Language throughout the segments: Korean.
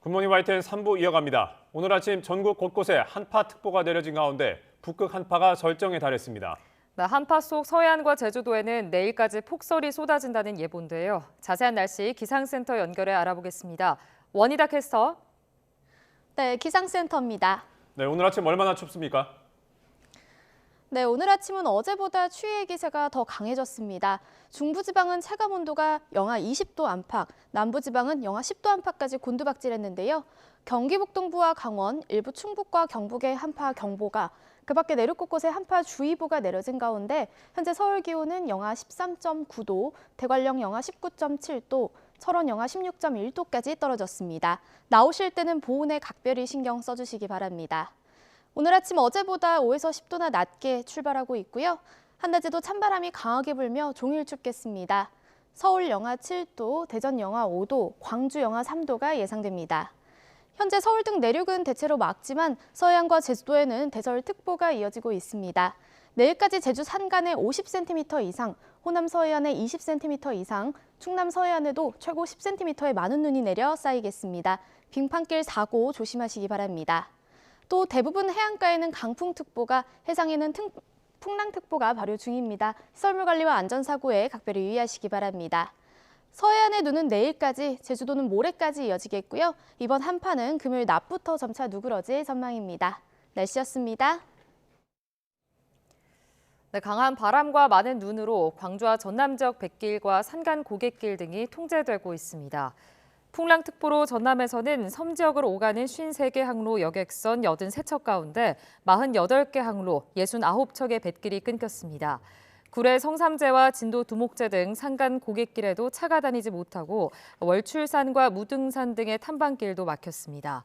굿모닝 YTN 3부 이어갑니다. 오늘 아침 전국 곳곳에 한파특보가 내려진 가운데 북극 한파가 절정에 달했습니다. 네, 한파 속 서해안과 제주도에는 내일까지 폭설이 쏟아진다는 예보인데요. 자세한 날씨 기상센터 연결해 알아보겠습니다. 원희다 캐스터. 네, 기상센터입니다. 네, 오늘 아침 얼마나 춥습니까? 네, 오늘 아침은 어제보다 추위의 기세가 더 강해졌습니다. 중부지방은 체감 온도가 영하 20도 안팎, 남부지방은 영하 10도 안팎까지 곤두박질했는데요. 경기 북동부와 강원, 일부 충북과 경북의 한파 경보가, 그 밖에 내륙 곳곳에 한파주의보가 내려진 가운데 현재 서울 기온은 영하 13.9도, 대관령 영하 19.7도, 철원 영하 16.1도까지 떨어졌습니다. 나오실 때는 보온에 각별히 신경 써주시기 바랍니다. 오늘 아침 어제보다 5에서 10도나 낮게 출발하고 있고요. 한낮에도 찬바람이 강하게 불며 종일 춥겠습니다. 서울 영하 7도, 대전 영하 5도, 광주 영하 3도가 예상됩니다. 현재 서울 등 내륙은 대체로 맑지만 서해안과 제주도에는 대설특보가 이어지고 있습니다. 내일까지 제주 산간에 50cm 이상, 호남 서해안에 20cm 이상, 충남 서해안에도 최고 10cm의 많은 눈이 내려 쌓이겠습니다. 빙판길 사고 조심하시기 바랍니다. 또 대부분 해안가에는 강풍특보가, 해상에는 풍랑특보가 발효 중입니다. 시설물 관리와 안전사고에 각별히 유의하시기 바랍니다. 서해안의 눈은 내일까지, 제주도는 모레까지 이어지겠고요. 이번 한파는 금요일 낮부터 점차 누그러질 전망입니다. 날씨였습니다. 네, 강한 바람과 많은 눈으로 광주와 전남 지역 뱃길과 산간 고갯길 등이 통제되고 있습니다. 풍랑특보로 전남에서는 섬 지역으로 오가는 53개 항로 여객선 83척 가운데 48개 항로 69척의 뱃길이 끊겼습니다. 구례 성삼제와 진도 두목제 등 산간 고갯길에도 차가 다니지 못하고 월출산과 무등산 등의 탐방길도 막혔습니다.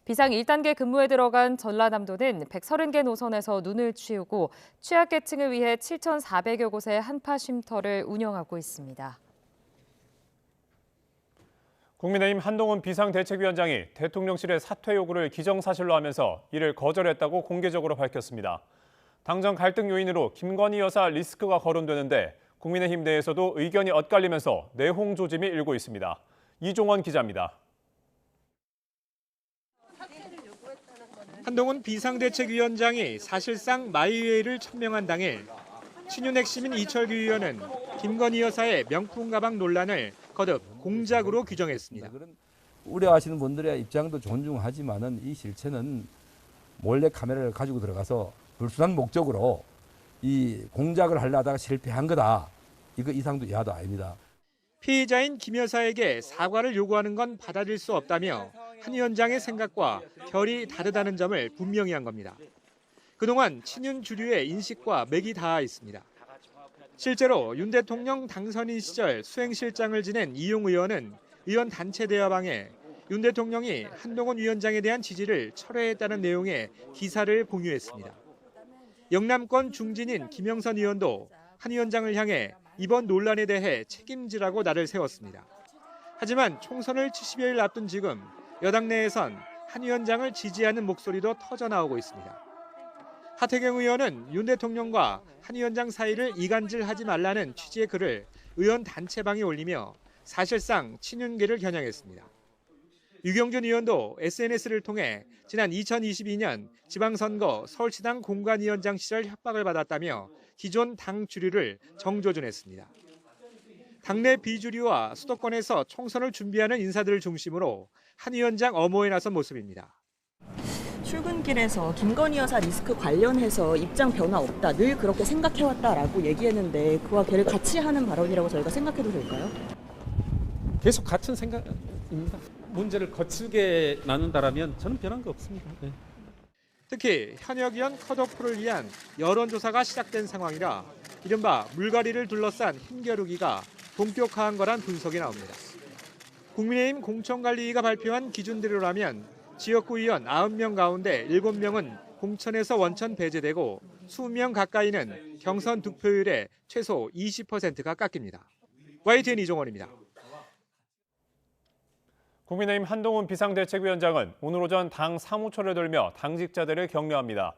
비상 1단계 근무에 들어간 전라남도는 130개 노선에서 눈을 치우고 취약계층을 위해 7,400여 곳의 한파 쉼터를 운영하고 있습니다. 국민의힘 한동훈 비상대책위원장이 대통령실의 사퇴 요구를 기정사실로 하면서 이를 거절했다고 공개적으로 밝혔습니다. 당정 갈등 요인으로 김건희 여사 리스크가 거론되는데 국민의힘 내에서도 의견이 엇갈리면서 내홍 조짐이 일고 있습니다. 이종원 기자입니다. 한동훈 비상대책위원장이 사실상 마이웨이를 천명한 당일 친윤 핵심인 이철규 의원은 김건희 여사의 명품 가방 논란을 거듭 공작으로 규정했습니다. 우려하시는 분들의 입장도 존중하지만은 이 실체는 몰래 카메라를 가지고 들어가서 불순한 목적으로 이 공작을 하려다가 실패한 거다. 이거 이상도 이하도 아닙니다. 피해자인 김 여사에게 사과를 요구하는 건 받아들일 수 없다며 한 위원장의 생각과 결이 다르다는 점을 분명히 한 겁니다. 그동안 친윤 주류의 인식과 맥이 닿아 있습니다. 실제로 윤 대통령 당선인 시절 수행실장을 지낸 이용 의원은 의원 단체 대화방에 윤 대통령이 한동훈 위원장에 대한 지지를 철회했다는 내용의 기사를 공유했습니다. 영남권 중진인 김영선 의원도 한 위원장을 향해 이번 논란에 대해 책임지라고 날을 세웠습니다. 하지만 총선을 70여일 앞둔 지금 여당 내에선 한 위원장을 지지하는 목소리도 터져나오고 있습니다. 하태경 의원은 윤 대통령과 한 위원장 사이를 이간질하지 말라는 취지의 글을 의원 단체방에 올리며 사실상 친윤계를 겨냥했습니다. 유경준 의원도 SNS를 통해 지난 2022년 지방선거 서울시당 공관위원장 시절 협박을 받았다며 기존 당 주류를 정조준했습니다. 당내 비주류와 수도권에서 총선을 준비하는 인사들을 중심으로 한 위원장 엄호에 나선 모습입니다. 출근길에서 김건희 여사 리스크 관련해서 입장 변화 없다, 늘 그렇게 생각해왔다라고 얘기했는데 그와 걔를 같이 하는 발언이라고 저희가 생각해도 될까요? 계속 같은 생각입니다. 문제를 거칠게 나눈다라면 저는 변한 거 없습니다. 네. 특히 현역 의원 컷오프를 위한 여론조사가 시작된 상황이라 이른바 물갈이를 둘러싼 힘겨루기가 본격화한 거란 분석이 나옵니다. 국민의힘 공천관리위가 발표한 기준대로라면 지역구 의원 90명 가운데 7명은 공천에서 원천 배제되고 20명 가까이는 경선 득표율의 최소 20%가 깎입니다. YTN 이종원입니다. 국민의힘 한동훈 비상대책위원장은 오늘 오전 당 사무처를 돌며 당직자들을 격려합니다.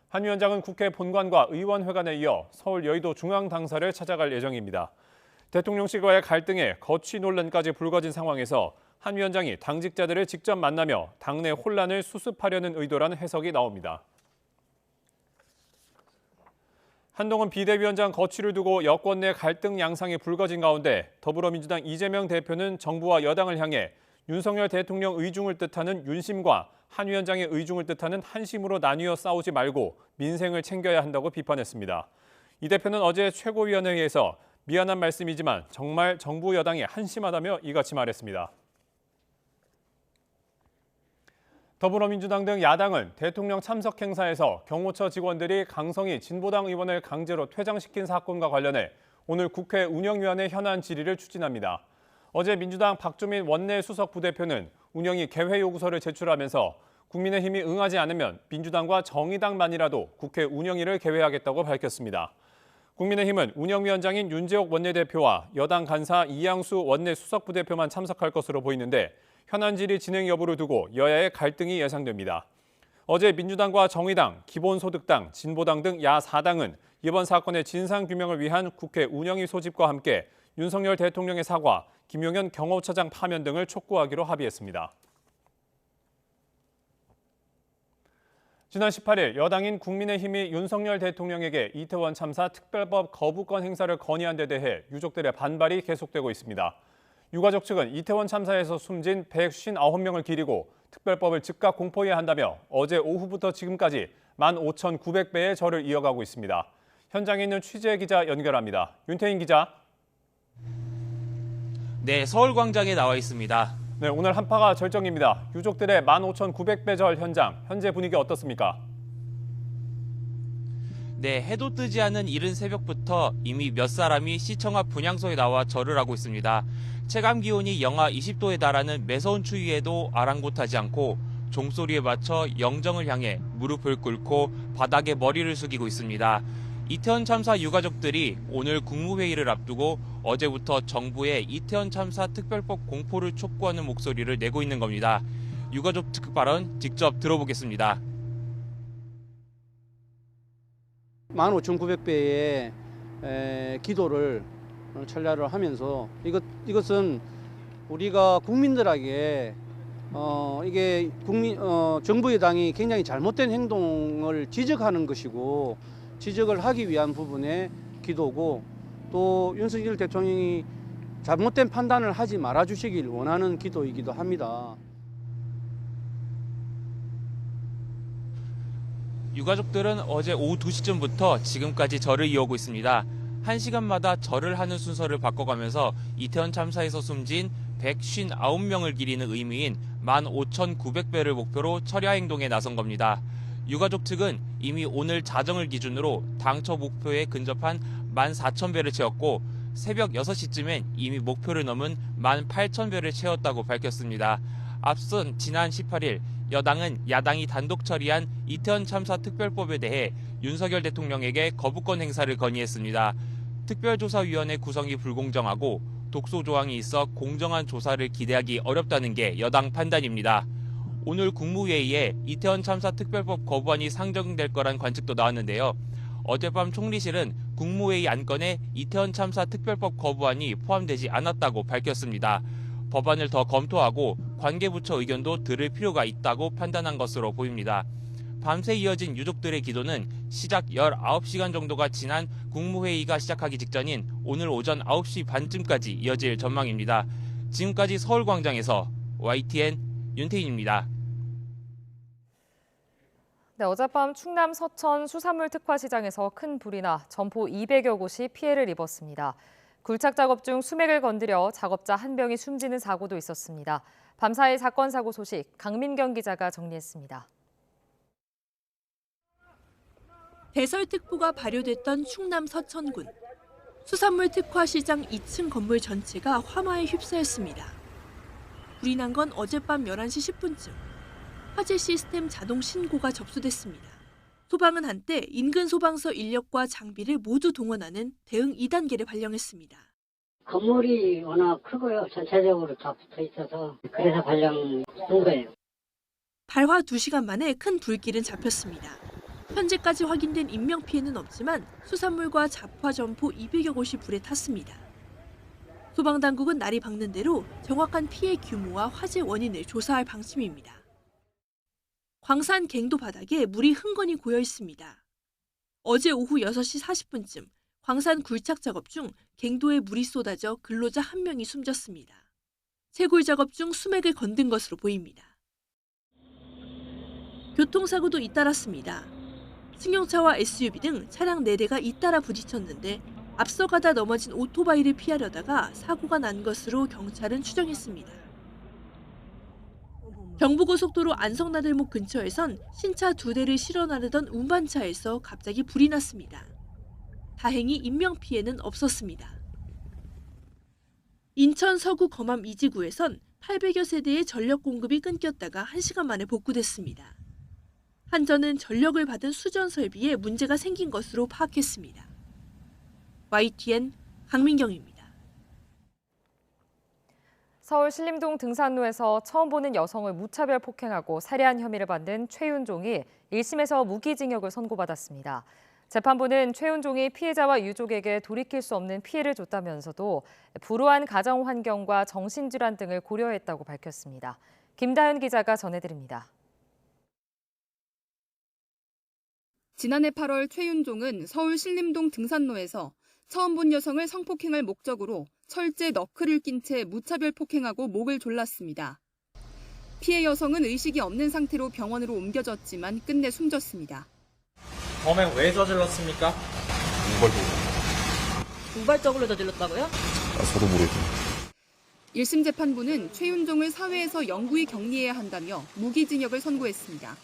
한 위원장은 국회 본관과 의원회관에 이어 서울 여의도 중앙당사를 찾아갈 예정입니다. 대통령실과의 갈등에 거취 논란까지 불거진 상황에서 한 위원장이 당직자들을 직접 만나며 당내 혼란을 수습하려는 의도라는 해석이 나옵니다. 한동훈 비대위원장 거취를 두고 여권 내 갈등 양상이 불거진 가운데 더불어민주당 이재명 대표는 정부와 여당을 향해 윤석열 대통령 의중을 뜻하는 윤심과 한 위원장의 의중을 뜻하는 한심으로 나뉘어 싸우지 말고 민생을 챙겨야 한다고 비판했습니다. 이 대표는 어제 최고위원회에서 미안한 말씀이지만 정말 정부 여당이 한심하다며 이같이 말했습니다. 더불어민주당 등 야당은 대통령 참석 행사에서 경호처 직원들이 강성희 진보당 의원을 강제로 퇴장시킨 사건과 관련해 오늘 국회 운영위원회 현안 질의를 추진합니다. 어제 민주당 박주민 원내수석 부대표는 운영위 개회 요구서를 제출하면서 국민의힘이 응하지 않으면 민주당과 정의당만이라도 국회 운영위를 개회하겠다고 밝혔습니다. 국민의힘은 운영위원장인 윤재옥 원내대표와 여당 간사 이양수 원내수석 부대표만 참석할 것으로 보이는데 현안 질의 진행 여부를 두고 여야의 갈등이 예상됩니다. 어제 민주당과 정의당, 기본소득당, 진보당 등 야4당은 이번 사건의 진상규명을 위한 국회 운영위 소집과 함께 윤석열 대통령의 사과, 김용현 경호처장 파면 등을 촉구하기로 합의했습니다. 지난 18일 여당인 국민의힘이 윤석열 대통령에게 이태원 참사 특별법 거부권 행사를 건의한 데 대해 유족들의 반발이 계속되고 있습니다. 유가족 측은 이태원 참사에서 숨진 159명을 기리고 특별법을 즉각 공포해야 한다며 어제 오후부터 지금까지 15,900배의 절을 이어가고 있습니다. 현장에 있는 취재 기자 연결합니다. 윤태인 기자. 네, 서울광장에 나와 있습니다. 네, 오늘 한파가 절정입니다. 유족들의 15,900배 절 현장, 현재 분위기 어떻습니까? 네, 해도 뜨지 않은 이른 새벽부터 이미 몇 사람이 시청 앞 분향소에 나와 절을 하고 있습니다. 체감 기온이 영하 20도에 달하는 매서운 추위에도 아랑곳하지 않고 종소리에 맞춰 영정을 향해 무릎을 꿇고 바닥에 머리를 숙이고 있습니다. 이태원 참사 유가족들이 오늘 국무회의를 앞두고 어제부터 정부의 이태원 참사 특별법 공포를 촉구하는 목소리를 내고 있는 겁니다. 유가족 측 발언 직접 들어보겠습니다. 15,900배의 기도를 철야를 하면서 이것은 우리가 국민들에게 이게 정부 여당이 굉장히 잘못된 행동을 지적하는 것이고 지적을 하기 위한 부분의 기도고 또 윤석열 대통령이 잘못된 판단을 하지 말아 주시길 원하는 기도이기도 합니다. 유가족들은 어제 오후 2시쯤부터 지금까지 절을 이어오고 있습니다. 1시간마다 절을 하는 순서를 바꿔가면서 이태원 참사에서 숨진 159명을 기리는 의미인 15,900배를 목표로 철야 행동에 나선 겁니다. 유가족 측은 이미 오늘 자정을 기준으로 당초 목표에 근접한 14,000배를 채웠고 새벽 6시쯤엔 이미 목표를 넘은 18,000배를 채웠다고 밝혔습니다. 앞선 지난 18일 여당은 야당이 단독 처리한 이태원 참사 특별법에 대해 윤석열 대통령에게 거부권 행사를 건의했습니다. 특별조사위원회 구성이 불공정하고 독소 조항이 있어 공정한 조사를 기대하기 어렵다는 게 여당 판단입니다. 오늘 국무회의에 이태원 참사 특별법 거부안이 상정될 거란 관측도 나왔는데요. 어젯밤 총리실은 국무회의 안건에 이태원 참사 특별법 거부안이 포함되지 않았다고 밝혔습니다. 법안을 더 검토하고 관계부처 의견도 들을 필요가 있다고 판단한 것으로 보입니다. 밤새 이어진 유족들의 기도는 시작 19시간 정도가 지난 국무회의가 시작하기 직전인 오늘 오전 9시 반쯤까지 이어질 전망입니다. 지금까지 서울광장에서 YTN 윤태인입니다. 네, 어젯밤 충남 서천 수산물 특화시장에서 큰 불이 나 점포 200여 곳이 피해를 입었습니다. 굴착 작업 중 수맥을 건드려 작업자 1명이 숨지는 사고도 있었습니다. 밤사이 사건 사고 소식 강민경 기자가 정리했습니다. 대설특보가 발효됐던 충남 서천군. 수산물 특화시장 2층 건물 전체가 화마에 휩싸였습니다. 불이 난 건 어젯밤 11시 10분쯤. 화재 시스템 자동 신고가 접수됐습니다. 소방은 한때 인근 소방서 인력과 장비를 모두 동원하는 대응 2단계를 발령했습니다. 건물이 워낙 크고요. 전체적으로 다 붙어 있어서 그래서 발령한 거예요. 발화 2시간 만에 큰 불길은 잡혔습니다. 현재까지 확인된 인명피해는 없지만 수산물과 잡화 점포 200여 곳이 불에 탔습니다. 소방당국은 날이 밝는 대로 정확한 피해 규모와 화재 원인을 조사할 방침입니다. 광산 갱도 바닥에 물이 흥건히 고여 있습니다. 어제 오후 6시 40분쯤 광산 굴착 작업 중 갱도에 물이 쏟아져 근로자 1명이 숨졌습니다. 채굴 작업 중 수맥을 건든 것으로 보입니다. 교통사고도 잇따랐습니다. 승용차와 SUV 등 차량 4대가 잇따라 부딪혔는데 앞서가다 넘어진 오토바이를 피하려다가 사고가 난 것으로 경찰은 추정했습니다. 경부고속도로 안성나들목 근처에선 신차 2대를 실어 나르던 운반차에서 갑자기 불이 났습니다. 다행히 인명피해는 없었습니다. 인천 서구 검암 이지구에선 800여 세대의 전력 공급이 끊겼다가 1시간 만에 복구됐습니다. 한전은 전력을 받은 수전 설비에 문제가 생긴 것으로 파악했습니다. YTN 강민경입니다. 서울 신림동 등산로에서 처음 보는 여성을 무차별 폭행하고 살해한 혐의를 받는 최윤종이 1심에서 무기징역을 선고받았습니다. 재판부는 최윤종이 피해자와 유족에게 돌이킬 수 없는 피해를 줬다면서도 불우한 가정 환경과 정신질환 등을 고려했다고 밝혔습니다. 김다현 기자가 전해드립니다. 지난해 8월 최윤종은 서울 신림동 등산로에서 처음 본 여성을 성폭행할 목적으로 철제 너클을 낀 채 무차별 폭행하고 목을 졸랐습니다. 피해 여성은 의식이 없는 상태로 병원으로 옮겨졌지만 끝내 숨졌습니다. 범행 왜 저질렀습니까? 우발적으로 저질렀다고요? 저도 모르죠. 1심 재판부는 최윤종을 사회에서 영구히 격리해야 한다며 무기징역을 선고했습니다.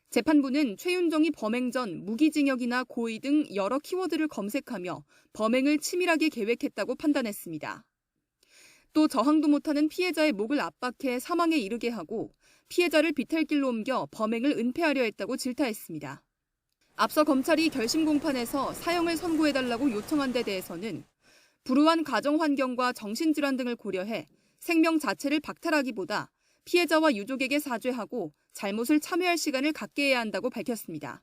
재판부는 최윤종이 범행 전 무기징역이나 고의 등 여러 키워드를 검색하며 범행을 치밀하게 계획했다고 판단했습니다. 또 저항도 못하는 피해자의 목을 압박해 사망에 이르게 하고 피해자를 비탈길로 옮겨 범행을 은폐하려 했다고 질타했습니다. 앞서 검찰이 결심 공판에서 사형을 선고해달라고 요청한 데 대해서는 불우한 가정 환경과 정신질환 등을 고려해 생명 자체를 박탈하기보다 피해자와 유족에게 사죄하고 잘못을 참여할 시간을 갖게 해야 한다고 밝혔습니다.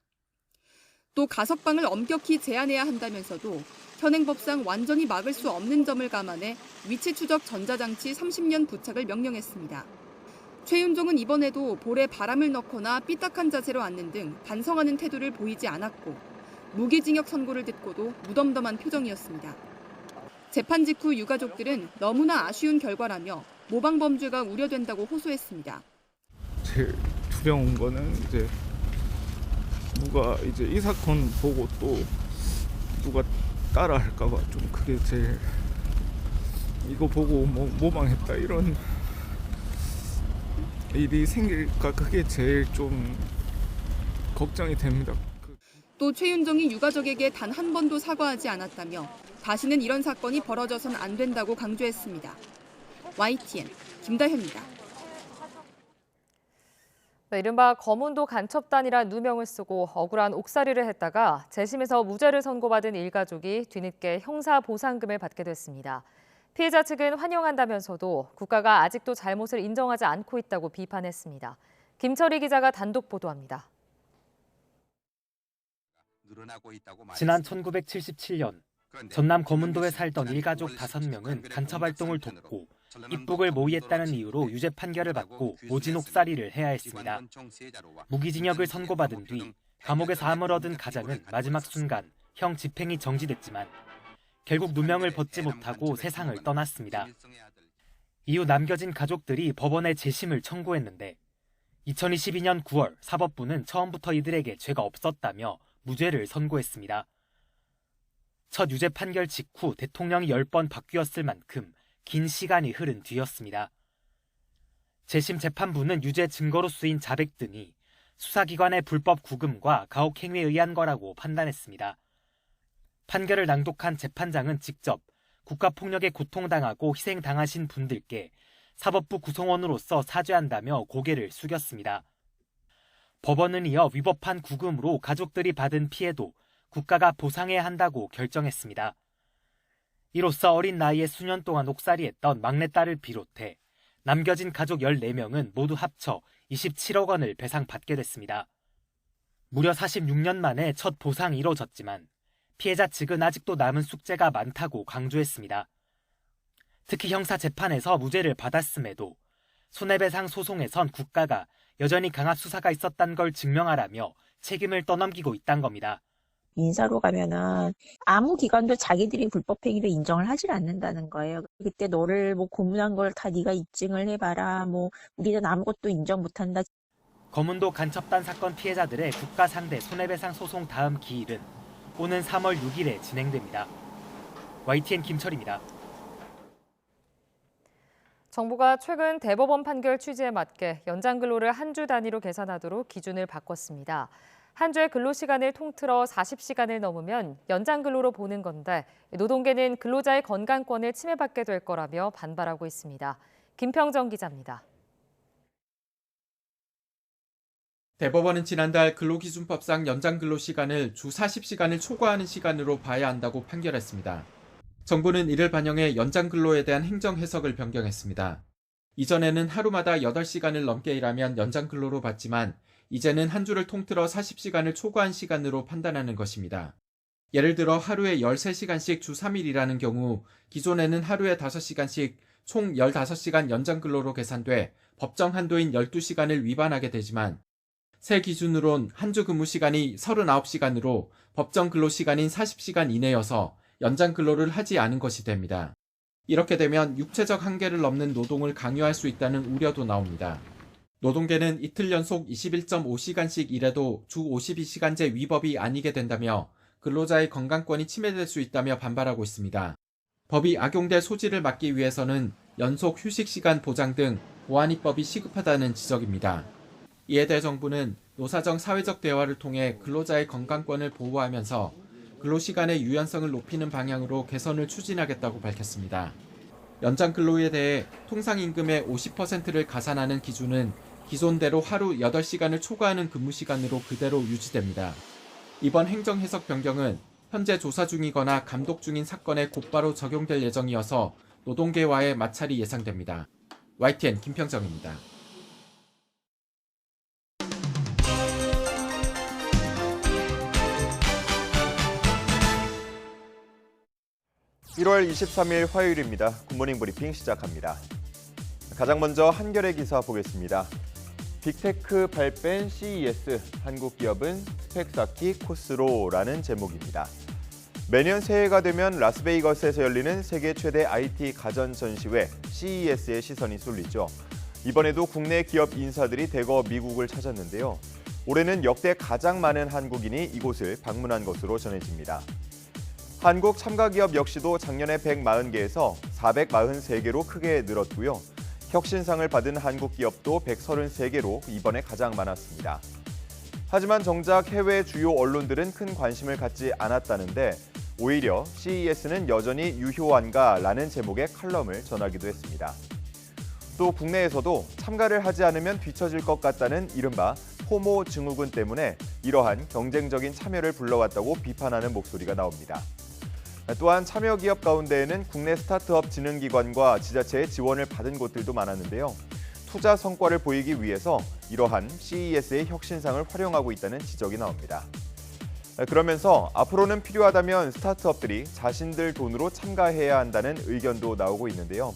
또 가석방을 엄격히 제한해야 한다면서도 현행법상 완전히 막을 수 없는 점을 감안해 위치 추적 전자장치 30년 부착을 명령했습니다. 최윤종은 이번에도 볼에 바람을 넣거나 삐딱한 자세로 앉는 등 반성하는 태도를 보이지 않았고 무기징역 선고를 듣고도 무덤덤한 표정이었습니다. 재판 직후 유가족들은 너무나 아쉬운 결과라며 모방범죄가 우려된다고 호소했습니다. 제일 두려운 거는 이제 누가 이제 이 사건 보고 또 누가 따라 할까봐 좀 그게 제일 이거 보고 뭐 모방했다 이런 일이 생길까 그게 제일 좀 걱정이 됩니다. 또 최윤종이 유가족에게 단 한 번도 사과하지 않았다며 다시는 이런 사건이 벌어져선 안 된다고 강조했습니다. YTN 김다현입니다. 이른바 검은도 간첩단이란 누명을 쓰고 억울한 옥살이를 했다가 재심에서 무죄를 선고받은 일가족이 뒤늦게 형사보상금을 받게 됐습니다. 피해자 측은 환영한다면서도 국가가 아직도 잘못을 인정하지 않고 있다고 비판했습니다. 김철희 기자가 단독 보도합니다. 지난 1977년 전남 거문도에 살던 일가족 5명은 간첩활동을 돕고 입북을 모의했다는 이유로 유죄 판결을 받고 오진옥살이를 해야 했습니다. 무기징역을 선고받은 뒤 감옥에서 암을 얻은 가장은 마지막 순간 형 집행이 정지됐지만 결국 누명을 벗지 못하고 세상을 떠났습니다. 이후 남겨진 가족들이 법원에 재심을 청구했는데 2022년 9월 사법부는 처음부터 이들에게 죄가 없었다며 무죄를 선고했습니다. 첫 유죄 판결 직후 대통령이 10번 바뀌었을 만큼 긴 시간이 흐른 뒤였습니다. 재심 재판부는 유죄 증거로 쓰인 자백 등이 수사기관의 불법 구금과 가혹행위에 의한 거라고 판단했습니다. 판결을 낭독한 재판장은 직접 국가폭력에 고통당하고 희생당하신 분들께 사법부 구성원으로서 사죄한다며 고개를 숙였습니다. 법원은 이어 위법한 구금으로 가족들이 받은 피해도 국가가 보상해야 한다고 결정했습니다. 이로써 어린 나이에 수년 동안 옥살이했던 막내딸을 비롯해 남겨진 가족 14명은 모두 합쳐 27억 원을 배상받게 됐습니다. 무려 46년 만에 첫 보상이 이뤄졌지만 피해자 측은 아직도 남은 숙제가 많다고 강조했습니다. 특히 형사 재판에서 무죄를 받았음에도 손해배상 소송에선 국가가 여전히 강압 수사가 있었다는 걸 증명하라며 책임을 떠넘기고 있다는 겁니다. 민사로 가면은 아무 기관도 자기들이 불법행위를 인정을 하질 않는다는 거예요. 그때 너를 뭐 고문한 걸 다 네가 입증을 해봐라. 뭐 우리는 아무것도 인정 못한다. 거문도 간첩단 사건 피해자들의 국가 상대 손해배상 소송 다음 기일은 오는 3월 6일에 진행됩니다. YTN 김철입니다. 정부가 최근 대법원 판결 취지에 맞게 연장 근로를 한 주 단위로 계산하도록 기준을 바꿨습니다. 한 주의 근로시간을 통틀어 40시간을 넘으면 연장 근로로 보는 건데 노동계는 근로자의 건강권을 침해받게 될 거라며 반발하고 있습니다. 김평정 기자입니다. 대법원은 지난달 근로기준법상 연장 근로시간을 주 40시간을 초과하는 시간으로 봐야 한다고 판결했습니다. 정부는 이를 반영해 연장 근로에 대한 행정 해석을 변경했습니다. 이전에는 하루마다 8시간을 넘게 일하면 연장 근로로 봤지만 이제는 한 주를 통틀어 40시간을 초과한 시간으로 판단하는 것입니다. 예를 들어 하루에 13시간씩 주 3일 일하는 경우 기존에는 하루에 5시간씩 총 15시간 연장 근로로 계산돼 법정 한도인 12시간을 위반하게 되지만 새 기준으론 한 주 근무 시간이 39시간으로 법정 근로 시간인 40시간 이내여서 연장 근로를 하지 않은 것이 됩니다. 이렇게 되면 육체적 한계를 넘는 노동을 강요할 수 있다는 우려도 나옵니다. 노동계는 이틀 연속 21.5시간씩 일해도 주 52시간제 위법이 아니게 된다며 근로자의 건강권이 침해될 수 있다며 반발하고 있습니다. 법이 악용될 소지를 막기 위해서는 연속 휴식시간 보장 등 보완입법이 시급하다는 지적입니다. 이에 대해 정부는 노사정 사회적 대화를 통해 근로자의 건강권을 보호하면서 근로시간의 유연성을 높이는 방향으로 개선을 추진하겠다고 밝혔습니다. 연장 근로에 대해 통상임금의 50%를 가산하는 기준은 기존대로 하루 8시간을 초과하는 근무시간으로 그대로 유지됩니다. 이번 행정해석 변경은 현재 조사 중이거나 감독 중인 사건에 곧바로 적용될 예정이어서 노동계와의 마찰이 예상됩니다. YTN 김평정입니다. 1월 23일 화요일입니다. 굿모닝 브리핑 시작합니다. 가장 먼저 한겨레 기사 보겠습니다. 빅테크 발뺀 CES, 한국 기업은 스펙 쌓기 코스로라는 제목입니다. 매년 새해가 되면 라스베이거스에서 열리는 세계 최대 IT 가전 전시회 CES의 시선이 쏠리죠. 이번에도 국내 기업 인사들이 대거 미국을 찾았는데요. 올해는 역대 가장 많은 한국인이 이곳을 방문한 것으로 전해집니다. 한국 참가 기업 역시도 작년에 140개에서 443개로 크게 늘었고요. 혁신상을 받은 한국 기업도 133개로 이번에 가장 많았습니다. 하지만 정작 해외 주요 언론들은 큰 관심을 갖지 않았다는데 오히려 CES는 여전히 유효한가라는 제목의 칼럼을 전하기도 했습니다. 또 국내에서도 참가를 하지 않으면 뒤처질 것 같다는 이른바 포모 증후군 때문에 이러한 경쟁적인 참여를 불러왔다고 비판하는 목소리가 나옵니다. 또한 참여 기업 가운데에는 국내 스타트업 진흥기관과 지자체의 지원을 받은 곳들도 많았는데요. 투자 성과를 보이기 위해서 이러한 CES의 혁신상을 활용하고 있다는 지적이 나옵니다. 그러면서 앞으로는 필요하다면 스타트업들이 자신들 돈으로 참가해야 한다는 의견도 나오고 있는데요.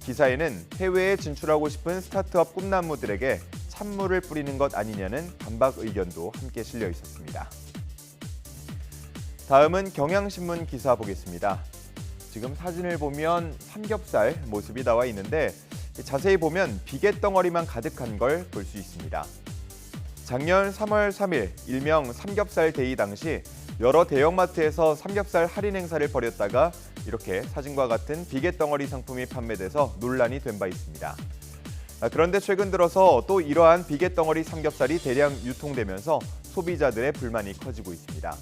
기사에는 해외에 진출하고 싶은 스타트업 꿈나무들에게 찬물을 뿌리는 것 아니냐는 반박 의견도 함께 실려 있었습니다. 다음은 경향신문 기사 보겠습니다. 지금 사진을 보면 삼겹살 모습이 나와 있는데 자세히 보면 비계덩어리만 가득한 걸 볼 수 있습니다. 작년 3월 3일 일명 삼겹살 데이 당시 여러 대형마트에서 삼겹살 할인 행사를 벌였다가 이렇게 사진과 같은 비계덩어리 상품이 판매돼서 논란이 된 바 있습니다. 그런데 최근 들어서 또 이러한 비계덩어리 삼겹살이 대량 유통되면서 소비자들의 불만이 커지고 있습니다.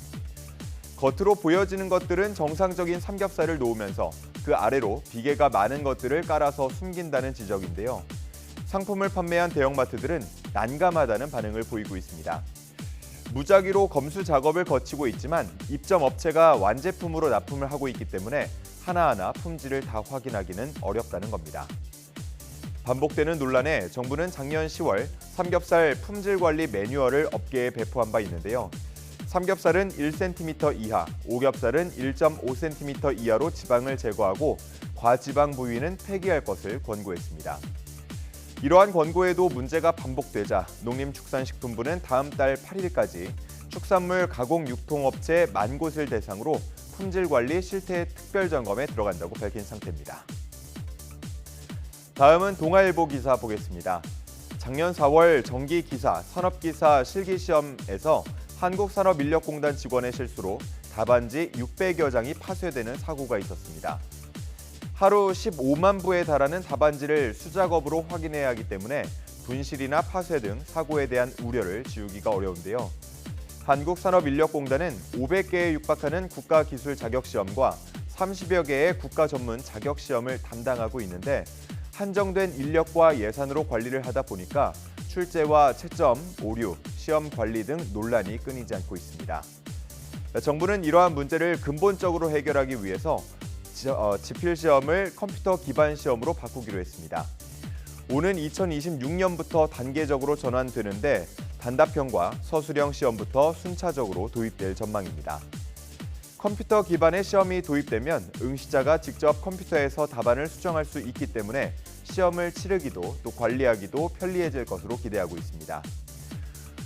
겉으로 보여지는 것들은 정상적인 삼겹살을 놓으면서 그 아래로 비계가 많은 것들을 깔아서 숨긴다는 지적인데요. 상품을 판매한 대형마트들은 난감하다는 반응을 보이고 있습니다. 무작위로 검수 작업을 거치고 있지만 입점 업체가 완제품으로 납품을 하고 있기 때문에 하나하나 품질을 다 확인하기는 어렵다는 겁니다. 반복되는 논란에 정부는 작년 10월 삼겹살 품질 관리 매뉴얼을 업계에 배포한 바 있는데요. 삼겹살은 1cm 이하, 오겹살은 1.5cm 이하로 지방을 제거하고 과지방 부위는 폐기할 것을 권고했습니다. 이러한 권고에도 문제가 반복되자 농림축산식품부는 다음 달 8일까지 축산물 가공 유통업체 10,000곳을 대상으로 품질관리 실태 특별점검에 들어간다고 밝힌 상태입니다. 다음은 동아일보 기사 보겠습니다. 작년 4월 정기기사, 산업기사 실기시험에서 한국산업인력공단 직원의 실수로 답안지 600여 장이 파쇄되는 사고가 있었습니다. 하루 15만 부에 달하는 답안지를 수작업으로 확인해야 하기 때문에 분실이나 파쇄 등 사고에 대한 우려를 지우기가 어려운데요. 한국산업인력공단은 500개에 육박하는 국가기술 자격시험과 30여 개의 국가전문 자격시험을 담당하고 있는데 한정된 인력과 예산으로 관리를 하다 보니까 출제와 채점, 오류, 시험 관리 등 논란이 끊이지 않고 있습니다. 정부는 이러한 문제를 근본적으로 해결하기 위해서 지필시험을 컴퓨터 기반 시험으로 바꾸기로 했습니다. 오는 2026년부터 단계적으로 전환되는데 단답형과 서술형 시험부터 순차적으로 도입될 전망입니다. 컴퓨터 기반의 시험이 도입되면 응시자가 직접 컴퓨터에서 답안을 수정할 수 있기 때문에 시험을 치르기도 또 관리하기도 편리해질 것으로 기대하고 있습니다.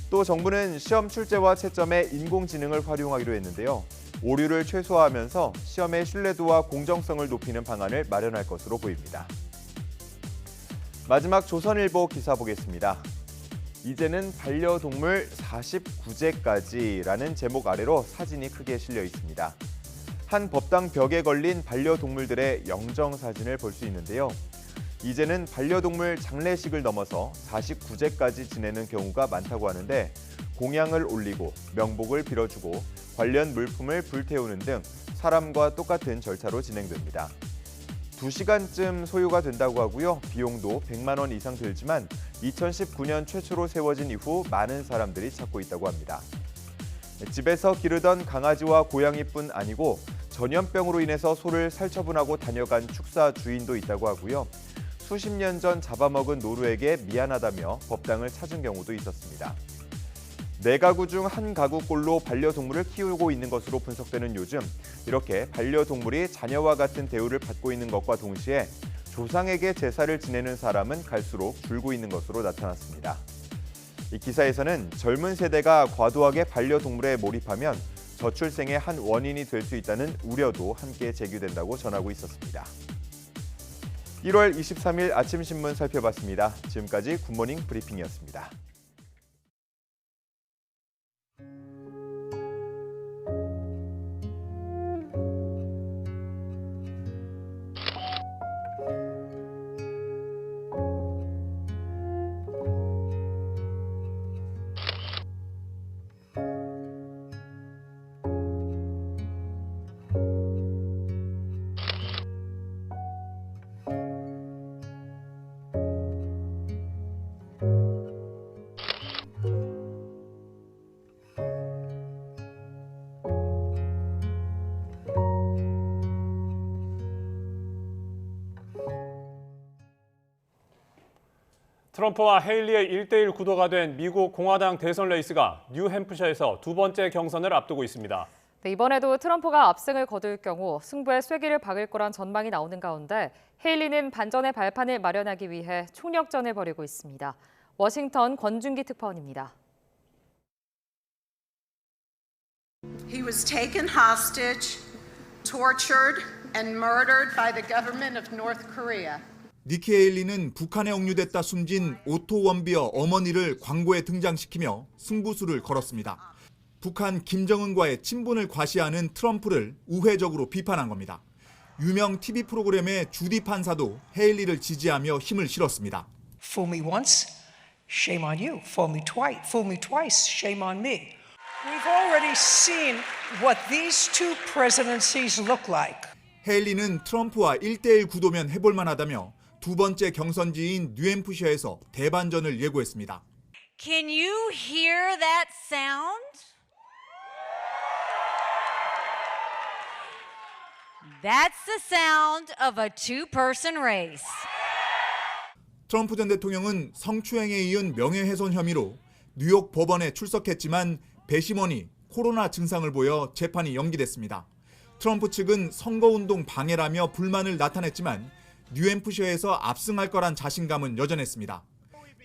또 정부는 시험 출제와 채점에 인공지능을 활용하기로 했는데요. 오류를 최소화하면서 시험의 신뢰도와 공정성을 높이는 방안을 마련할 것으로 보입니다. 마지막 조선일보 기사 보겠습니다. 이제는 반려동물 49제까지라는 제목 아래로 사진이 크게 실려 있습니다. 한 법당 벽에 걸린 반려동물들의 영정 사진을 볼 수 있는데요. 이제는 반려동물 장례식을 넘어서 49제까지 지내는 경우가 많다고 하는데 공양을 올리고 명복을 빌어주고 관련 물품을 불태우는 등 사람과 똑같은 절차로 진행됩니다. 2시간쯤 소요가 된다고 하고요. 비용도 100만 원 이상 들지만 2019년 최초로 세워진 이후 많은 사람들이 찾고 있다고 합니다. 집에서 기르던 강아지와 고양이뿐 아니고 전염병으로 인해서 소를 살처분하고 다녀간 축사 주인도 있다고 하고요. 수십 년 전 잡아먹은 노루에게 미안하다며 법당을 찾은 경우도 있었습니다. 4가구 중 1가구꼴로 반려동물을 키우고 있는 것으로 분석되는 요즘 이렇게 반려동물이 자녀와 같은 대우를 받고 있는 것과 동시에 조상에게 제사를 지내는 사람은 갈수록 줄고 있는 것으로 나타났습니다. 이 기사에서는 젊은 세대가 과도하게 반려동물에 몰입하면 저출생의 한 원인이 될 수 있다는 우려도 함께 제기된다고 전하고 있었습니다. 1월 23일 아침 신문 살펴봤습니다. 지금까지 굿모닝 브리핑이었습니다. 트럼프와 헤일리의 1대1 구도가 된 미국 공화당 대선 레이스가 뉴햄프셔에서 두 번째 경선을 앞두고 있습니다. 네, 이번에도 트럼프가 압승을 거둘 경우 승부에 쐐기를 박을 거란 전망이 나오는 가운데 헤일리는 반전의 발판을 마련하기 위해 총력전을 벌이고 있습니다. 워싱턴 권준기 특파원입니다. He was taken hostage, tortured and murdered by the government of North Korea. 니키 헤일리는 북한에 억류됐다 숨진 오토 원비어 어머니를 광고에 등장시키며 승부수를 걸었습니다. 북한 김정은과의 친분을 과시하는 트럼프를 우회적으로 비판한 겁니다. 유명 TV 프로그램의 주디 판사도 헤일리를 지지하며 힘을 실었습니다. Fool me once, shame on you. Fool me twice, shame on me. We've already seen what these two presidencies look like. 헤일리는 트럼프와 1대1 구도면 해볼 만하다며 두 번째 경선지인 뉴햄프셔에서 대반전을 예고했습니다. Can you hear that sound? That's the sound of a two-person race. 트럼프 전 대통령은 성추행에 이은 명예훼손 혐의로 뉴욕 법원에 출석했지만 배심원이 코로나 증상을 보여 재판이 연기됐습니다. 트럼프 측은 선거운동 방해라며 불만을 나타냈지만 뉴햄프셔에서 압승할 거란 자신감은 여전했습니다.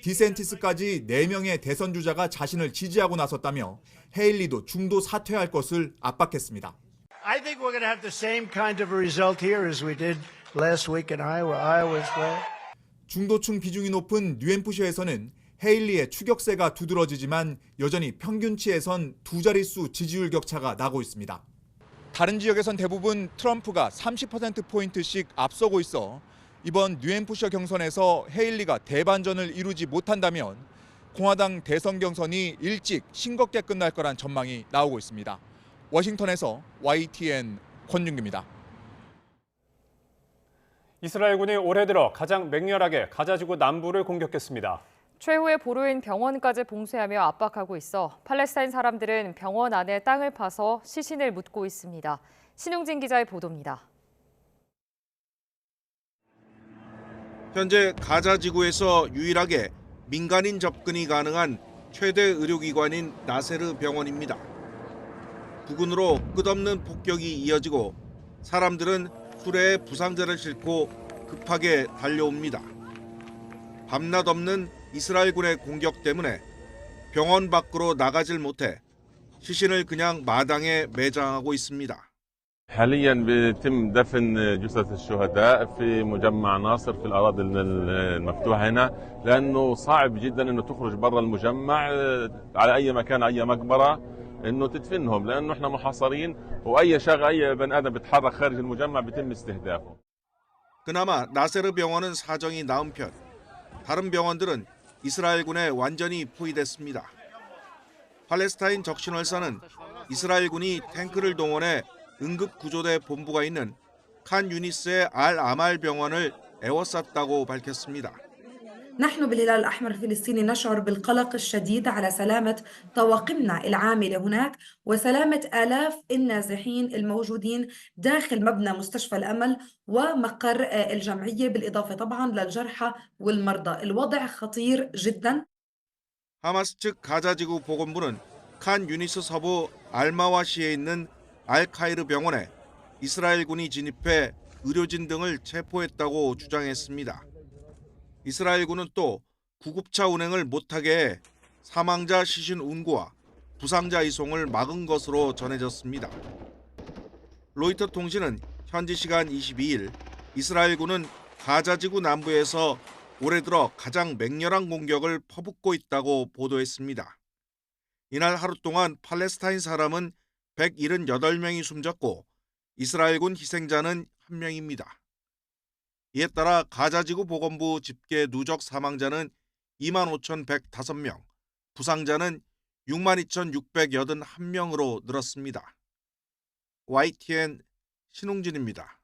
디샌티스까지 4명의 대선 주자가 자신을 지지하고 나섰다며 헤일리도 중도 사퇴할 것을 압박했습니다. I think we're going to have the same kind of a result here as we did last week in Iowa. Iowa's well. 중도층 비중이 높은 뉴햄프셔에서는 헤일리의 추격세가 두드러지지만 여전히 평균치에선 두 자릿수 지지율 격차가 나고 있습니다. 다른 지역에선 대부분 트럼프가 30%포인트씩 앞서고 있어 이번 뉴햄프셔 경선에서 헤일리가 대반전을 이루지 못한다면 공화당 대선 경선이 일찍 싱겁게 끝날 거란 전망이 나오고 있습니다. 워싱턴에서 YTN 권준규입니다. 이스라엘군이 올해 들어 가장 맹렬하게 가자지구 남부를 공격했습니다. 최후의 보루인 병원까지 봉쇄하며 압박하고 있어 팔레스타인 사람들은 병원 안에 땅을 파서 시신을 묻고 있습니다. 신웅진 기자의 보도입니다. 현재 가자 지구에서 유일하게 민간인 접근이 가능한 최대 의료기관인 나세르 병원입니다. 부근으로 끝없는 폭격이 이어지고 사람들은 수레에 부상자를 싣고 급하게 달려옵니다. 밤낮 없는 이스라엘군의 공격 때문에 병원 밖으로 나가질 못해 시신을 그냥 마당에 매장하고 있습니다. حاليا بيتم دفن جثث الشهداء في مجمع ناصر في الأراضي المفتوحة هنا لأنه صعب جدا إنه تخرج برا المجمع على أي مكان أي مقبرة إنه تدفنهم لأنه إحنا محاصرين وأي شغله أي بني آدم بيتحرك خارج المجمع بيتم استهدافه. 그나마 나세르 병원은 사정이 나은 편. 다른 병원들은 이스라엘군에 완전히 포위됐습니다. 팔레스타인 적신월사는 이스라엘군이 탱크를 동원해 응급구조대 본부가 있는 칸 유니스의 알 아말 병원을 에워쌌다고 밝혔습니다. نحن بالهلال الأحمر الفلسطيني نشعر بالقلق الشديد على سلامة طواقمنا العاملة هناك وسلامة آلاف النازحين الموجودين داخل مبنى مستشفى الأمل ومقر الجمعية بالإضافة طبعا للجرحى والمرضى. الوضع خطير جدا. 하마스 측 가자지구 보건부는 칸 유니스 서부 알마와시에 있는 알카이르 병원에 이스라엘군이 진입해 의료진 등을 체포했다고 주장했습니다. 이스라엘군은 또 구급차 운행을 못하게 해 사망자 시신 운구와 부상자 이송을 막은 것으로 전해졌습니다. 로이터 통신은 현지 시간 22일 이스라엘군은 가자지구 남부에서 올해 들어 가장 맹렬한 공격을 퍼붓고 있다고 보도했습니다. 이날 하루 동안 팔레스타인 사람은 178명이 숨졌고 이스라엘군 희생자는 1명입니다. 이에 따라 가자지구 보건부 집계 누적 사망자는 25,105명, 부상자는 62,681명으로 늘었습니다. YTN 신웅진입니다.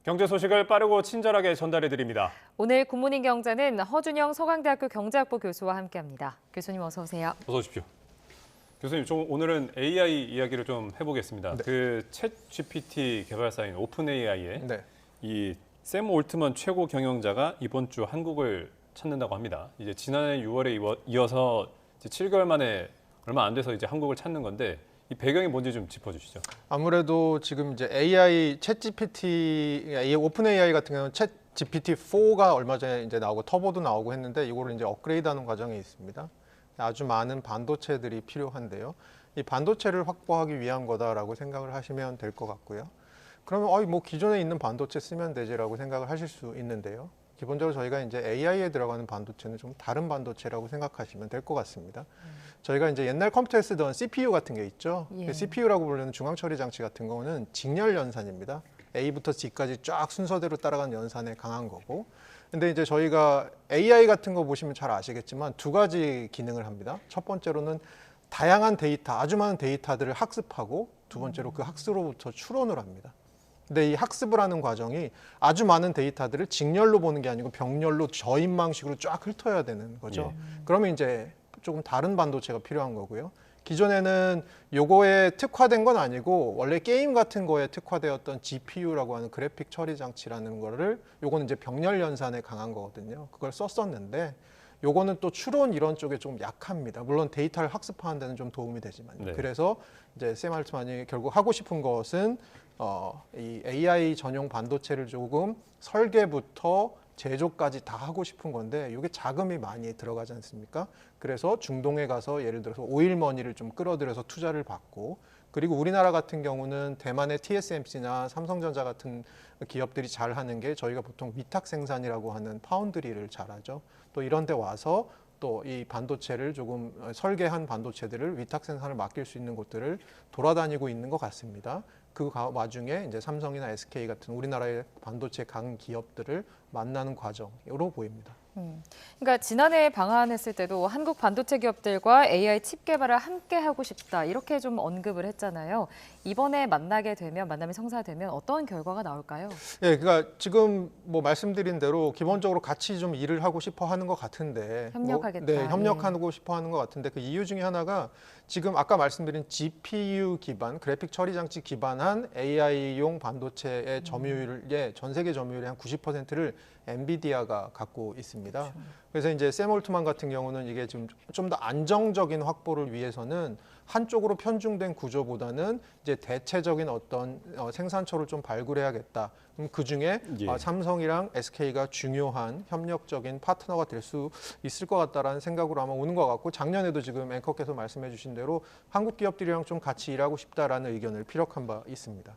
경제 소식을 빠르고 친절하게 전달해드립니다. 오늘 굿모닝 경제는 허준영 서강대학교 경제학부 교수와 함께합니다. 교수님 어서 오세요. 어서 오십시오. 교수님, 오늘은 AI 이야기를 좀 해보겠습니다. 네. 그 챗GPT 개발사인 오픈AI의 네. 이 샘 올트먼 최고 경영자가 이번 주 한국을 찾는다고 합니다. 이제 지난해 6월에 이어서 이제 7개월 만에 얼마 안 돼서 이제 한국을 찾는 건데 이 배경이 뭔지 좀 짚어주시죠. 아무래도 지금 이제 AI 챗GPT, 오픈 AI 같은 경우는 챗GPT4가 얼마 전에 이제 나오고 터보도 나오고 했는데 이거를 이제 업그레이드하는 과정에 있습니다. 아주 많은 반도체들이 필요한데요. 이 반도체를 확보하기 위한 거다라고 생각을 하시면 될 것 같고요. 그러면 뭐 기존에 있는 반도체 쓰면 되지라고 생각을 하실 수 있는데요. 기본적으로 저희가 이제 AI에 들어가는 반도체는 좀 다른 반도체라고 생각하시면 될 것 같습니다. 저희가 이제 옛날 컴퓨터에 쓰던 CPU 같은 게 있죠. 예. CPU라고 부르는 중앙 처리 장치 같은 경우는 직렬 연산입니다. A부터 G까지 쫙 순서대로 따라가는 연산에 강한 거고. 근데 이제 저희가 AI 같은 거 보시면 잘 아시겠지만 두 가지 기능을 합니다. 첫 번째로는 다양한 데이터, 아주 많은 데이터들을 학습하고 두 번째로 그 학습으로부터 추론을 합니다. 근데 이 학습을 하는 과정이 아주 많은 데이터들을 직렬로 보는 게 아니고 병렬로 저인 방식으로 쫙 훑어야 되는 거죠. 그러면 이제 조금 다른 반도체가 필요한 거고요. 기존에는 요거에 특화된 건 아니고 원래 게임 같은 거에 특화되었던 GPU라고 하는 그래픽 처리 장치라는 거를 요거는 이제 병렬 연산에 강한 거거든요. 그걸 썼었는데 요거는 또 추론 이런 쪽에 좀 약합니다. 물론 데이터를 학습하는 데는 좀 도움이 되지만요. 네. 그래서 이제 샘 알트만이 결국 하고 싶은 것은 이 AI 전용 반도체를 조금 설계부터 제조까지 다 하고 싶은 건데 이게 자금이 많이 들어가지 않습니까? 그래서 중동에 가서 예를 들어서 오일머니를 좀 끌어들여서 투자를 받고 그리고 우리나라 같은 경우는 대만의 TSMC나 삼성전자 같은 기업들이 잘 하는 게 저희가 보통 위탁 생산이라고 하는 파운드리를 잘하죠. 또 이런 데 와서 또 이 반도체를 조금 설계한 반도체들을 위탁 생산을 맡길 수 있는 곳들을 돌아다니고 있는 것 같습니다. 그 와중에 이제 삼성이나 SK 같은 우리나라의 반도체 강 기업들을 만나는 과정으로 보입니다. 그러니까 지난해 방한했을 때도 한국 반도체 기업들과 AI 칩 개발을 함께 하고 싶다 이렇게 좀 언급을 했잖아요. 이번에 만남이 성사되면 어떤 결과가 나올까요? 예, 그러니까 지금 뭐 말씀드린 대로 기본적으로 같이 좀 일을 하고 싶어 하는 것 같은데 협력하겠다. 네, 협력하고 싶어 하는 것 같은데 그 이유 중에 하나가 지금 아까 말씀드린 GPU 기반, 그래픽 처리 장치 기반한 AI용 반도체의 점유율의 전 세계 점유율의 한 90%를 엔비디아가 갖고 있습니다. 그렇죠. 그래서 이제 샘 올트만 같은 경우는 이게 좀 더 안정적인 확보를 위해서는 한쪽으로 편중된 구조보다는 이제 대체적인 어떤 생산처를 좀 발굴해야겠다. 그 중에 삼성이랑 SK가 중요한 협력적인 파트너가 될 수 있을 것 같다라는 생각으로 아마 오는 것 같고 작년에도 지금 앵커께서 말씀해주신 대로 한국 기업들이랑 좀 같이 일하고 싶다라는 의견을 피력한 바 있습니다.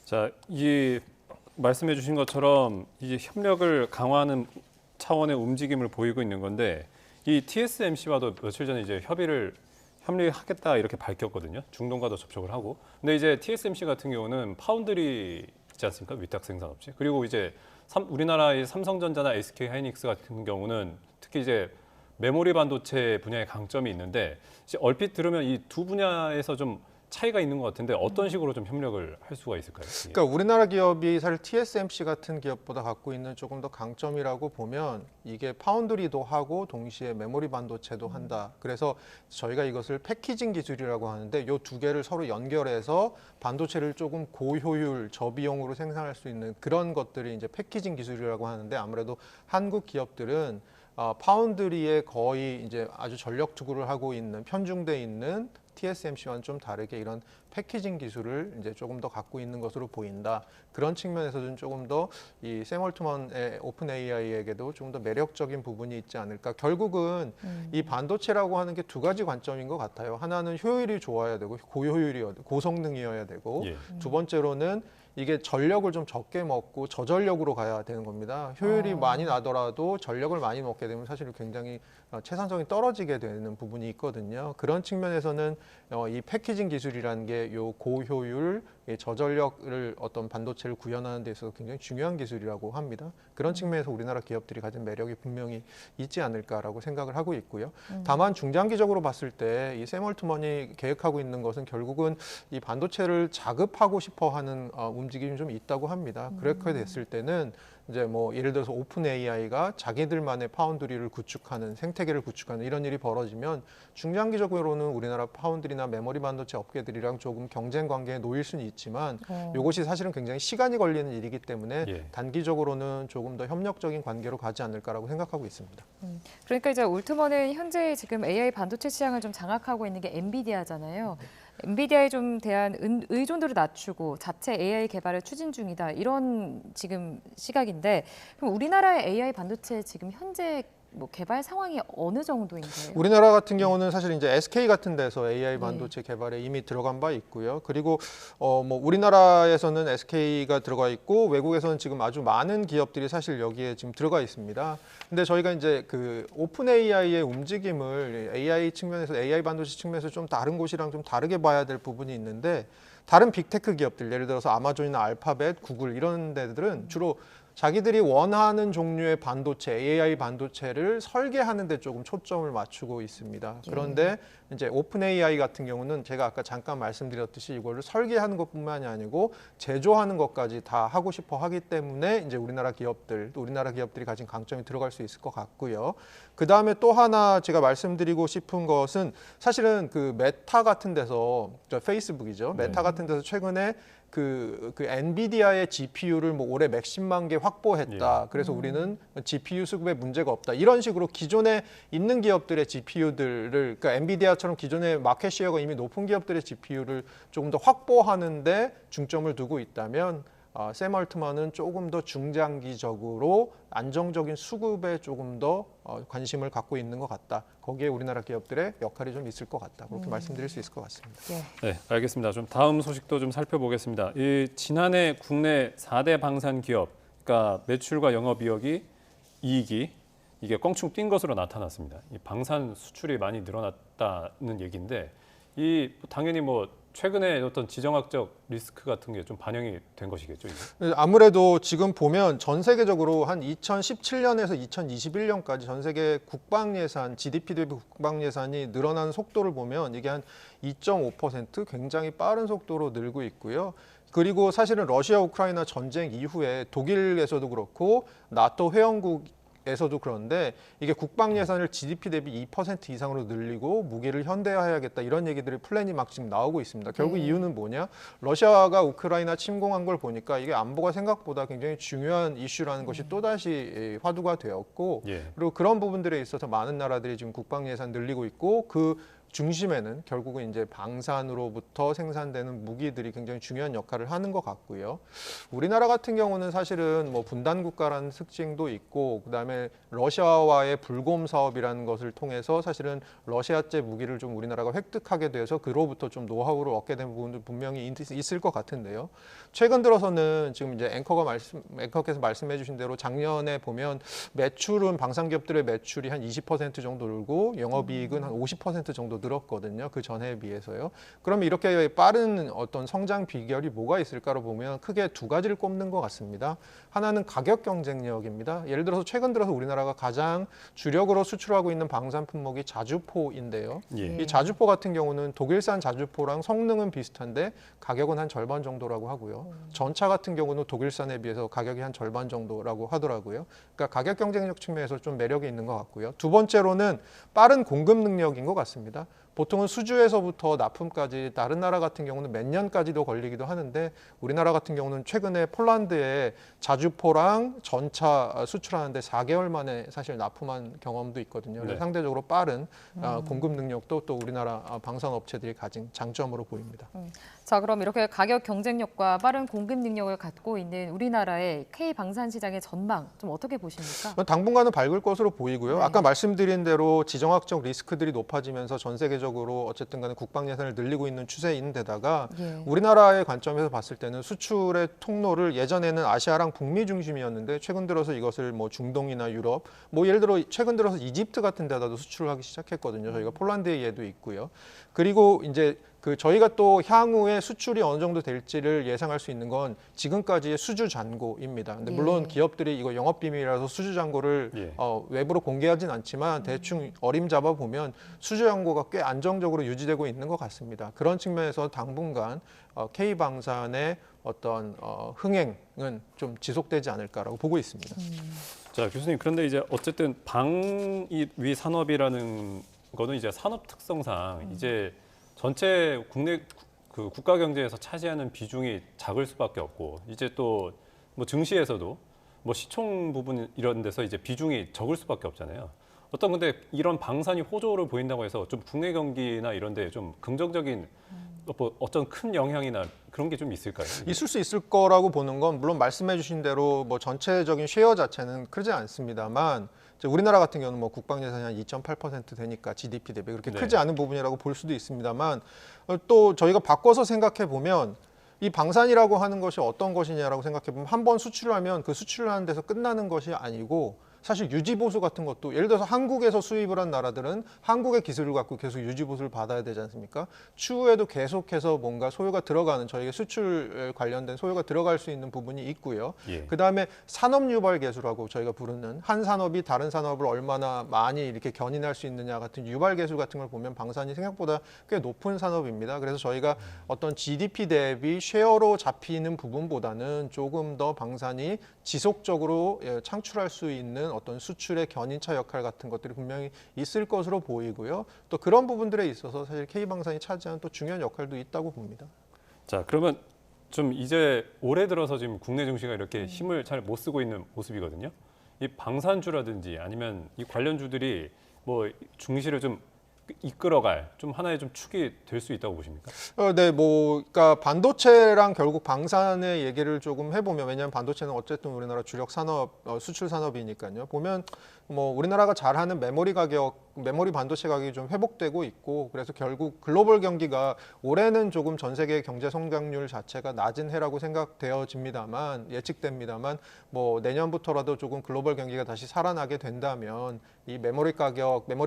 자, 이 말씀해주신 것처럼 이 협력을 강화하는 차원의 움직임을 보이고 있는 건데 이 TSMC와도 며칠 전에 이제 협력하겠다 이렇게 밝혔거든요. 중동과도 접촉을 하고. 근데 이제 TSMC 같은 경우는 파운드리 있지 않습니까? 위탁 생산 업체. 그리고 이제 우리나라의 삼성전자나 SK 하이닉스 같은 경우는 특히 이제 메모리 반도체 분야의 강점이 있는데 이제 얼핏 들으면 이 두 분야에서 좀 차이가 있는 것 같은데 어떤 식으로 좀 협력을 할 수가 있을까요? 그러니까 우리나라 기업이 사실 TSMC 같은 기업보다 갖고 있는 조금 더 강점이라고 보면 이게 파운드리도 하고 동시에 메모리 반도체도 한다. 그래서 저희가 이것을 패키징 기술이라고 하는데 이 두 개를 서로 연결해서 반도체를 조금 고효율, 저비용으로 생산할 수 있는 그런 것들이 이제 패키징 기술이라고 하는데 아무래도 한국 기업들은 파운드리에 거의 이제 아주 전력 투구를 하고 있는 편중돼 있는 TSMC와는 좀 다르게 이런 패키징 기술을 이제 조금 더 갖고 있는 것으로 보인다. 그런 측면에서는 조금 더 이 샘 올트만의 오픈 AI에게도 좀 더 매력적인 부분이 있지 않을까. 결국은 이 반도체라고 하는 게 두 가지 관점인 것 같아요. 하나는 효율이 좋아야 되고 고성능이어야 되고 두 번째로는 이게 전력을 좀 적게 먹고 저전력으로 가야 되는 겁니다. 효율이 많이 나더라도 전력을 많이 먹게 되면 사실 굉장히 채산성이 떨어지게 되는 부분이 있거든요. 그런 측면에서는 이 패키징 기술이라는 게 요 고효율, 저전력을 어떤 반도체를 구현하는 데 있어서 굉장히 중요한 기술이라고 합니다. 그런 측면에서 우리나라 기업들이 가진 매력이 분명히 있지 않을까라고 생각을 하고 있고요. 다만 중장기적으로 봤을 때 이 샘 올트만이 계획하고 있는 것은 결국은 이 반도체를 자급하고 싶어하는 움직임이 좀 있다고 합니다. 그렇게 됐을 때는 이제 뭐 예를 들어서 오픈 AI가 자기들만의 파운드리를 구축하는 생태계를 구축하는 이런 일이 벌어지면 중장기적으로는 우리나라 파운드리나 메모리 반도체 업계들이랑 조금 경쟁 관계에 놓일 수는 있지만 이것이 사실은 굉장히 시간이 걸리는 일이기 때문에 단기적으로는 조금 더 협력적인 관계로 가지 않을까라고 생각하고 있습니다. 그러니까 이제 올트먼은 현재 지금 AI 반도체 시장을 좀 장악하고 있는 게 엔비디아잖아요. 엔비디아에 좀 대한 의존도를 낮추고 자체 AI 개발을 추진 중이다. 이런 지금 시각인데 그럼 우리나라의 AI 반도체 지금 현재 뭐 개발 상황이 어느 정도인가요? 우리나라 같은 경우는 사실 이제 SK 같은 데서 AI 반도체 개발에 이미 들어간 바 있고요. 그리고 뭐 우리나라에서는 SK가 들어가 있고 외국에서는 지금 아주 많은 기업들이 사실 여기에 지금 들어가 있습니다. 근데 저희가 이제 그 오픈 AI의 움직임을 AI 측면에서 AI 반도체 측면에서 좀 다른 곳이랑 좀 다르게 봐야 될 부분이 있는데 다른 빅테크 기업들 예를 들어서 아마존이나 알파벳, 구글 이런 데들은 주로 자기들이 원하는 종류의 반도체, AI 반도체를 설계하는 데 조금 초점을 맞추고 있습니다. 그런데 이제 오픈 AI 같은 경우는 제가 아까 잠깐 말씀드렸듯이 이거를 설계하는 것뿐만이 아니고 제조하는 것까지 다 하고 싶어 하기 때문에 이제 우리나라 기업들이 가진 강점이 들어갈 수 있을 것 같고요. 그 다음에 또 하나 제가 말씀드리고 싶은 것은 사실은 그 메타 같은 데서, 페이스북이죠. 메타 같은 데서 최근에 그 엔비디아의 GPU를 뭐 올해 110만 개 확보했다. 그래서 우리는 GPU 수급에 문제가 없다. 이런 식으로 기존에 있는 기업들의 GPU들을, 그러니까 엔비디아처럼 기존에 마켓 쉐어가 이미 높은 기업들의 GPU를 조금 더 확보하는데 중점을 두고 있다면 샘 얼트만은 조금 더 중장기적으로 안정적인 수급에 조금 더 관심을 갖고 있는 것 같다. 거기에 우리나라 기업들의 역할이 좀 있을 것 같다. 그렇게 말씀드릴 수 있을 것 같습니다. 네, 알겠습니다. 좀 다음 소식도 좀 살펴보겠습니다. 이 지난해 국내 4대 방산 기업, 그러니까 매출과 영업이익이 이게 껑충 뛴 것으로 나타났습니다. 이 방산 수출이 많이 늘어났다는 얘기인데, 이 당연히 뭐 최근에 어떤 지정학적 리스크 같은 게 좀 반영이 된 것이겠죠, 이게? 아무래도 지금 보면 전 세계적으로 한 2017년에서 2021년까지 전 세계 국방 예산, GDP 대비 국방 예산이 늘어나는 속도를 보면 이게 한 2.5% 굉장히 빠른 속도로 늘고 있고요. 그리고 사실은 러시아 우크라이나 전쟁 이후에 독일에서도 그렇고 나토 회원국 에서도 그런데 이게 국방 예산을 GDP 대비 2% 이상으로 늘리고 무기를 현대화해야겠다 이런 얘기들이 플랜이 막 지금 나오고 있습니다. 결국 이유는 뭐냐? 러시아가 우크라이나 침공한 걸 보니까 이게 안보가 생각보다 굉장히 중요한 이슈라는 것이 또다시 화두가 되었고 그리고 그런 부분들에 있어서 많은 나라들이 지금 국방 예산 늘리고 있고 그 중심에는 결국은 이제 방산으로부터 생산되는 무기들이 굉장히 중요한 역할을 하는 것 같고요. 우리나라 같은 경우는 사실은 뭐 분단 국가라는 특징도 있고 그다음에 러시아와의 불곰 사업이라는 것을 통해서 사실은 러시아제 무기를 좀 우리나라가 획득하게 돼서 그로부터 좀 노하우를 얻게 된 부분도 분명히 있을 것 같은데요. 최근 들어서는 지금 이제 앵커께서 말씀해 주신 대로 작년에 보면 매출은 방산 기업들의 매출이 한 20% 정도 늘고 영업이익은 한 50% 정도 늘었거든요. 그 전해에 비해서요. 그러면 이렇게 빠른 어떤 성장 비결이 뭐가 있을까로 보면 크게 두 가지를 꼽는 것 같습니다. 하나는 가격 경쟁력입니다. 예를 들어서 최근 들어서 우리나라가 가장 주력으로 수출하고 있는 방산 품목이 자주포인데요. 이 자주포 같은 경우는 독일산 자주포랑 성능은 비슷한데 가격은 한 절반 정도라고 하고요. 전차 같은 경우는 독일산에 비해서 가격이 한 절반 정도라고 하더라고요. 그러니까 가격 경쟁력 측면에서 좀 매력이 있는 것 같고요. 두 번째로는 빠른 공급 능력인 것 같습니다. 보통은 수주에서부터 납품까지 다른 나라 같은 경우는 몇 년까지도 걸리기도 하는데 우리나라 같은 경우는 최근에 폴란드에 자주포랑 전차 수출하는데 4개월 만에 사실 납품한 경험도 있거든요. 그래서 상대적으로 빠른 공급 능력도 또 우리나라 방산 업체들이 가진 장점으로 보입니다. 자, 그럼 이렇게 가격 경쟁력과 빠른 공급 능력을 갖고 있는 우리나라의 K 방산 시장의 전망 좀 어떻게 보십니까? 당분간은 밝을 것으로 보이고요. 아까 말씀드린 대로 지정학적 리스크들이 높아지면서 전 세계적으로 어쨌든 간에 국방 예산을 늘리고 있는 추세인 데다가 우리나라의 관점에서 봤을 때는 수출의 통로를 예전에는 아시아랑 북미 중심이었는데 최근 들어서 이것을 뭐 중동이나 유럽, 뭐 예를 들어 최근 들어서 이집트 같은 데다도 수출을 하기 시작했거든요. 저희가 폴란드의 예도 있고요. 그리고 이제 저희가 또 향후에 수출이 어느 정도 될지를 예상할 수 있는 건 지금까지의 수주 잔고입니다. 근데 물론 기업들이 이거 영업 비밀이라서 수주 잔고를 외부로 공개하진 않지만 대충 어림잡아 보면 수주 잔고가 꽤 안정적으로 유지되고 있는 것 같습니다. 그런 측면에서 당분간 K 방산의 어떤 흥행은 좀 지속되지 않을까라고 보고 있습니다. 자, 교수님, 그런데 이제 어쨌든 방위 산업이라는 거는 이제 산업 특성상 이제 전체 국내 그 국가 경제에서 차지하는 비중이 작을 수밖에 없고 이제 또 뭐 증시에서도 뭐 시총 부분 이런 데서 이제 비중이 적을 수밖에 없잖아요. 근데 이런 방산이 호조를 보인다고 해서 좀 국내 경기나 이런 데 좀 긍정적인 뭐 어떤 큰 영향이나 그런 게 좀 있을까요? 있을 수 있을 거라고 보는 건 물론 말씀해 주신 대로 뭐 전체적인 쉐어 자체는 크지 않습니다만 우리나라 같은 경우는 뭐 국방 예산이 한 2.8% 되니까 GDP 대비 그렇게 크지 않은 부분이라고 볼 수도 있습니다만 또 저희가 바꿔서 생각해 보면 이 방산이라고 하는 것이 어떤 것이냐라고 생각해 보면 한 번 수출을 하면 그 수출을 하는 데서 끝나는 것이 아니고 사실 유지보수 같은 것도 예를 들어서 한국에서 수입을 한 나라들은 한국의 기술을 갖고 계속 유지보수를 받아야 되지 않습니까? 추후에도 계속해서 뭔가 소요가 들어가는 저희가 수출 관련된 소요가 들어갈 수 있는 부분이 있고요. 그다음에 산업 유발 개수라고 저희가 부르는 한 산업이 다른 산업을 얼마나 많이 이렇게 견인할 수 있느냐 같은 유발 개수 같은 걸 보면 방산이 생각보다 꽤 높은 산업입니다. 그래서 저희가 어떤 GDP 대비 쉐어로 잡히는 부분보다는 조금 더 방산이 지속적으로 창출할 수 있는 어떤 수출의 견인차 역할 같은 것들이 분명히 있을 것으로 보이고요. 또 그런 부분들에 있어서 사실 K방산이 차지하는 또 중요한 역할도 있다고 봅니다. 자, 그러면 좀 이제 올해 들어서 지금 국내 증시가 이렇게 힘을 잘 못 쓰고 있는 모습이거든요. 이 방산주라든지 아니면 이 관련주들이 뭐 증시를 좀 이끌어갈 좀 하나의 좀 축이 될 수 있다고 보십니까? 네, 그러니까 반도체랑 결국 방산의 얘기를 조금 해보면 왜냐하면 반도체는 어쨌든 우리나라 주력 산업, 수출 산업이니까요. 보면 뭐 우리나라가 잘하는 메모리 반도체 가격이 좀 회복되고 있고 그래서 결국 글로벌 경기가 올해는 조금 전 세계 경제 성장률 자체가 낮은 해라고 생각되어집니다만 예측됩니다만 뭐 내년부터라도 조금 글로벌 경기가 다시 살아나게 된다면 이 메모리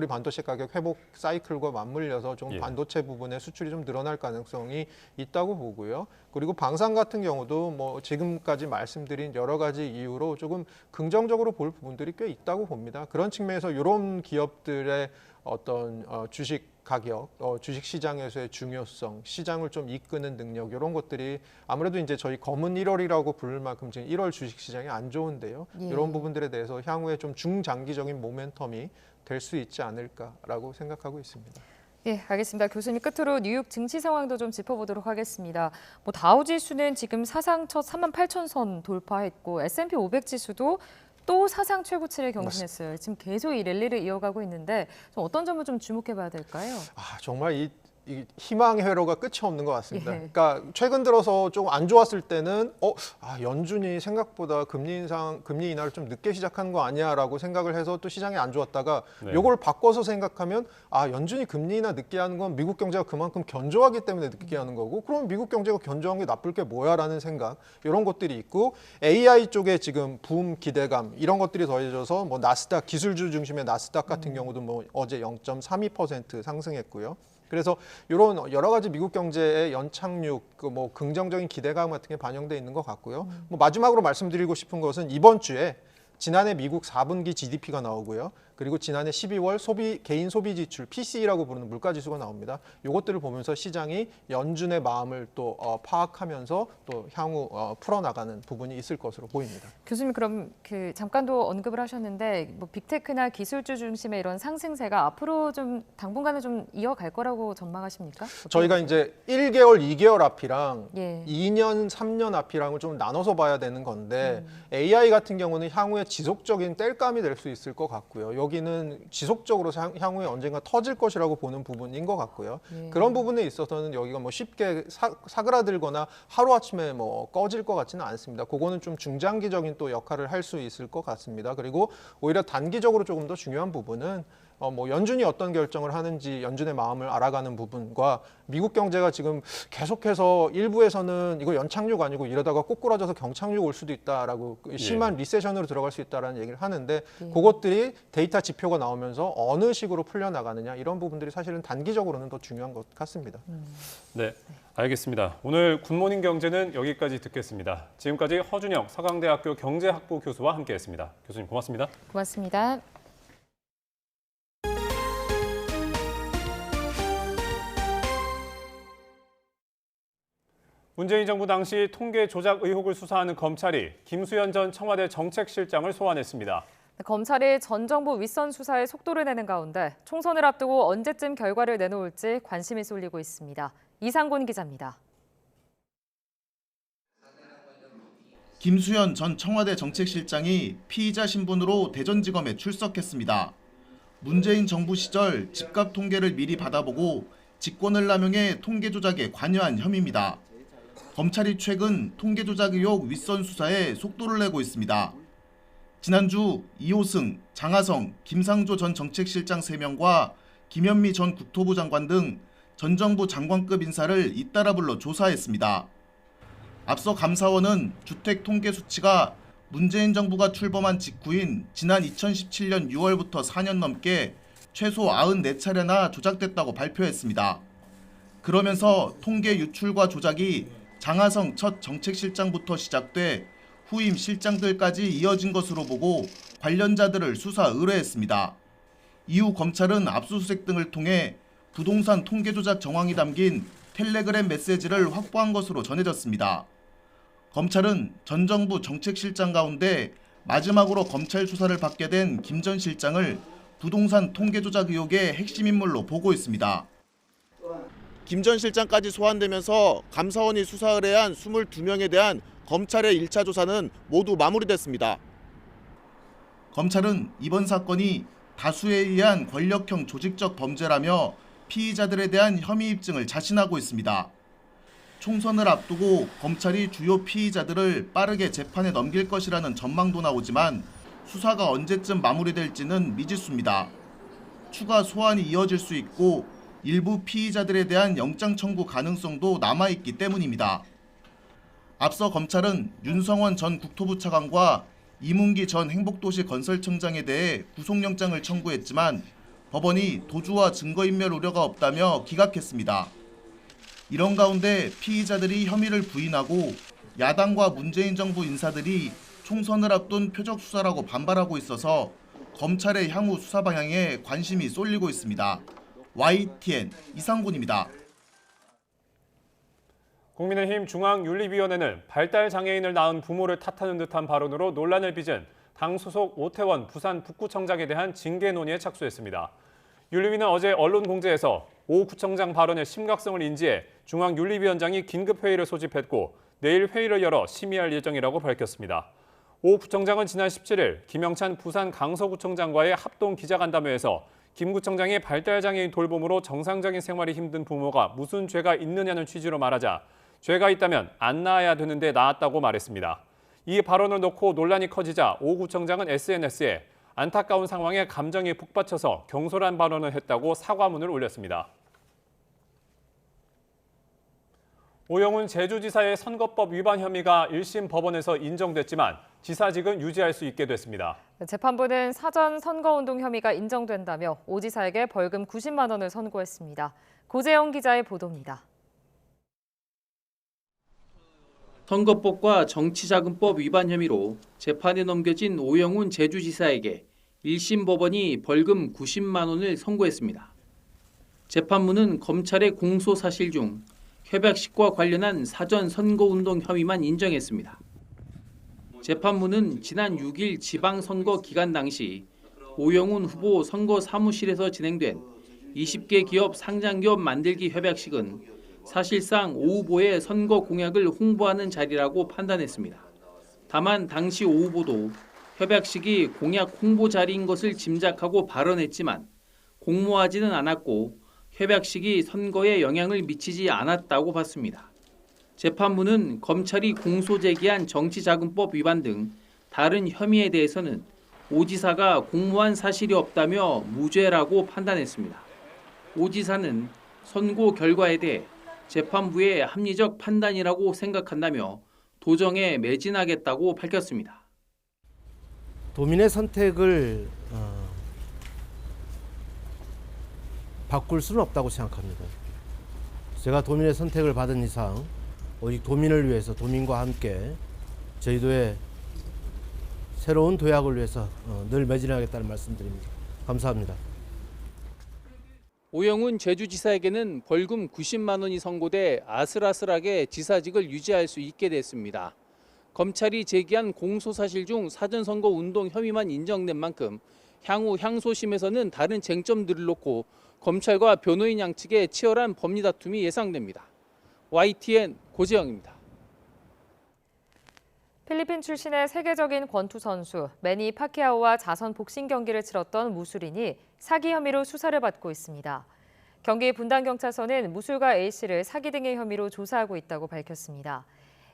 반도체 가격 회복 사이클과 맞물려서 좀 반도체 부분의 수출이 좀 늘어날 가능성이 있다고 보고요. 그리고 방산 같은 경우도 뭐 지금까지 말씀드린 여러 가지 이유로 조금 긍정적으로 볼 부분들이 꽤 있다고 봅니다. 그런 측면에서 이런 기업들의 어떤 주식 가격, 주식 시장에서의 중요성, 시장을 좀 이끄는 능력 이런 것들이 아무래도 이제 저희 검은 1월이라고 부를 만큼 지금 1월 주식 시장이 안 좋은데요. 이런 부분들에 대해서 향후에 좀 중장기적인 모멘텀이 될 수 있지 않을까라고 생각하고 있습니다. 예, 알겠습니다. 교수님 끝으로 뉴욕 증시 상황도 좀 짚어보도록 하겠습니다. 뭐 다우지수는 지금 사상 첫 38,000선 돌파했고 S&P 500 지수도 또 사상 최고치를 경신했어요. 지금 계속 이 랠리를 이어가고 있는데 좀 어떤 점을 좀 주목해봐야 될까요? 정말 이 희망의 회로가 끝이 없는 것 같습니다. 그러니까 최근 들어서 조금 안 좋았을 때는 연준이 생각보다 금리 인하를 좀 늦게 시작한 거 아니야라고 생각을 해서 또 시장이 안 좋았다가 이걸 바꿔서 생각하면 연준이 금리 인하 늦게 하는 건 미국 경제가 그만큼 견조하기 때문에 늦게 하는 거고 그럼 미국 경제가 견조한 게 나쁠 게 뭐야라는 생각 이런 것들이 있고 AI 쪽에 지금 붐 기대감 이런 것들이 더해져서 뭐 나스닥 기술주 중심의 나스닥 같은 경우도 뭐 어제 0.32% 상승했고요. 그래서 이런 여러 가지 미국 경제의 연착륙, 뭐 긍정적인 기대감 같은 게 반영돼 있는 것 같고요. 뭐 마지막으로 말씀드리고 싶은 것은 이번 주에 지난해 미국 4분기 GDP가 나오고요. 그리고 지난해 12월 개인 소비 지출 PCE라고 부르는 물가 지수가 나옵니다. 이것들을 보면서 시장이 연준의 마음을 또 파악하면서 또 향후 풀어나가는 부분이 있을 것으로 보입니다. 교수님 그럼 잠깐도 언급을 하셨는데 뭐 빅테크나 기술주 중심의 이런 상승세가 앞으로 좀 당분간은 좀 이어갈 거라고 전망하십니까? 저희가 이제 1개월, 2개월 앞이랑 2년, 3년 앞이랑을 좀 나눠서 봐야 되는 건데 AI 같은 경우는 향후에 지속적인 땔감이 될 수 있을 것 같고요. 여기는 지속적으로 향후에 언젠가 터질 것이라고 보는 부분인 것 같고요. 그런 부분에 있어서는 여기가 뭐 쉽게 사그라들거나 하루아침에 뭐 꺼질 것 같지는 않습니다. 그거는 좀 중장기적인 또 역할을 할 수 있을 것 같습니다. 그리고 오히려 단기적으로 조금 더 중요한 부분은 뭐 연준이 어떤 결정을 하는지 연준의 마음을 알아가는 부분과 미국 경제가 지금 계속해서 일부에서는 이거 연착륙 아니고 이러다가 꼬꾸라져서 경착륙 올 수도 있다라고 심한 리세션으로 들어갈 수 있다라는 얘기를 하는데 그것들이 데이터 지표가 나오면서 어느 식으로 풀려나가느냐 이런 부분들이 사실은 단기적으로는 더 중요한 것 같습니다. 네, 알겠습니다. 오늘 굿모닝 경제는 여기까지 듣겠습니다. 지금까지 허준영 서강대학교 경제학부 교수와 함께했습니다. 교수님 고맙습니다. 고맙습니다. 문재인 정부 당시 통계 조작 의혹을 수사하는 검찰이 김수현 전 청와대 정책실장을 소환했습니다. 검찰이 전 정부 윗선 수사에 속도를 내는 가운데 총선을 앞두고 언제쯤 결과를 내놓을지 관심이 쏠리고 있습니다. 이상곤 기자입니다. 김수현 전 청와대 정책실장이 피의자 신분으로 대전지검에 출석했습니다. 문재인 정부 시절 집값 통계를 미리 받아보고 직권을 남용해 통계 조작에 관여한 혐의입니다. 검찰이 최근 통계 조작 의혹 윗선 수사에 속도를 내고 있습니다. 지난주 이호승, 장하성, 김상조 전 정책실장 3명과 김현미 전 국토부 장관 등 전 정부 장관급 인사를 잇따라 불러 조사했습니다. 앞서 감사원은 주택 통계 수치가 문재인 정부가 출범한 직후인 지난 2017년 6월부터 4년 넘게 최소 94차례나 조작됐다고 발표했습니다. 그러면서 통계 유출과 조작이 장하성 첫 정책실장부터 시작돼 후임 실장들까지 이어진 것으로 보고 관련자들을 수사 의뢰했습니다. 이후 검찰은 압수수색 등을 통해 부동산 통계 조작 정황이 담긴 텔레그램 메시지를 확보한 것으로 전해졌습니다. 검찰은 전 정부 정책실장 가운데 마지막으로 검찰 수사를 받게 된 김 전 실장을 부동산 통계 조작 의혹의 핵심 인물로 보고 있습니다. 김 전 실장까지 소환되면서 감사원이 수사 의뢰한 22명에 대한 검찰의 1차 조사는 모두 마무리됐습니다. 검찰은 이번 사건이 다수에 의한 권력형 조직적 범죄라며 피의자들에 대한 혐의 입증을 자신하고 있습니다. 총선을 앞두고 검찰이 주요 피의자들을 빠르게 재판에 넘길 것이라는 전망도 나오지만 수사가 언제쯤 마무리될지는 미지수입니다. 추가 소환이 이어질 수 있고 일부 피의자들에 대한 영장 청구 가능성도 남아있기 때문입니다. 앞서 검찰은 윤성원 전 국토부 차관과 이문기 전 행복도시 건설청장에 대해 구속영장을 청구했지만 법원이 도주와 증거인멸 우려가 없다며 기각했습니다. 이런 가운데 피의자들이 혐의를 부인하고 야당과 문재인 정부 인사들이 총선을 앞둔 표적 수사라고 반발하고 있어서 검찰의 향후 수사 방향에 관심이 쏠리고 있습니다. YTN 이상군입니다. 국민의힘 중앙윤리위원회는 발달장애인을 낳은 부모를 탓하는 듯한 발언으로 논란을 빚은 당 소속 오태원 부산 북구청장에 대한 징계 논의에 착수했습니다. 윤리위는 어제 언론 공지에서 오 구청장 발언의 심각성을 인지해 중앙윤리위원장이 긴급회의를 소집했고 내일 회의를 열어 심의할 예정이라고 밝혔습니다. 오 부청장은 지난 17일 김영찬 부산 강서구청장과의 합동 기자간담회에서 김 구청장이 발달장애인 돌봄으로 정상적인 생활이 힘든 부모가 무슨 죄가 있느냐는 취지로 말하자 죄가 있다면 안 낳아야 되는데 낳았다고 말했습니다. 이 발언을 놓고 논란이 커지자 오 구청장은 SNS에 안타까운 상황에 감정이 북받쳐서 경솔한 발언을 했다고 사과문을 올렸습니다. 오영훈 제주지사의 선거법 위반 혐의가 1심 법원에서 인정됐지만 지사직은 유지할 수 있게 됐습니다. 재판부는 사전 선거운동 혐의가 인정된다며 오 지사에게 벌금 90만 원을 선고했습니다. 고재영 기자의 보도입니다. 선거법과 정치자금법 위반 혐의로 재판에 넘겨진 오영훈 제주지사에게 1심 법원이 벌금 90만 원을 선고했습니다. 재판부는 검찰의 공소 사실 중 협약식과 관련한 사전 선거운동 혐의만 인정했습니다. 재판부는 지난 6일 지방선거 기간 당시 오영훈 후보 선거 사무실에서 진행된 20개 기업 상장기업 만들기 협약식은 사실상 오 후보의 선거 공약을 홍보하는 자리라고 판단했습니다. 다만 당시 오 후보도 협약식이 공약 홍보 자리인 것을 짐작하고 발언했지만 공모하지는 않았고 협약식이 선거에 영향을 미치지 않았다고 봤습니다. 재판부는 검찰이 공소 제기한 정치자금법 위반 등 다른 혐의에 대해서는 오 지사가 공모한 사실이 없다며 무죄라고 판단했습니다. 오 지사는 선고 결과에 대해 재판부의 합리적 판단이라고 생각한다며 도정에 매진하겠다고 밝혔습니다. 도민의 선택을 바꿀 수는 없다고 생각합니다. 제가 도민의 선택을 받은 이상 오직 도민을 위해서 도민과 함께 저희도의 새로운 도약을 위해서 늘 매진하겠다는 말씀드립니다. 감사합니다. 오영훈 제주지사에게는 벌금 90만 원이 선고돼 아슬아슬하게 지사직을 유지할 수 있게 됐습니다. 검찰이 제기한 공소사실 중 사전선거 운동 혐의만 인정된 만큼 향후 항소심에서는 다른 쟁점들을 놓고 검찰과 변호인 양측의 치열한 법리 다툼이 예상됩니다. YTN 고재영입니다. 필리핀 출신의 세계적인 권투 선수 매니 파키아오와 자선 복싱 경기를 치렀던 무술인이 사기 혐의로 수사를 받고 있습니다. 경기 분당경찰서는 무술가 A씨를 사기 등의 혐의로 조사하고 있다고 밝혔습니다.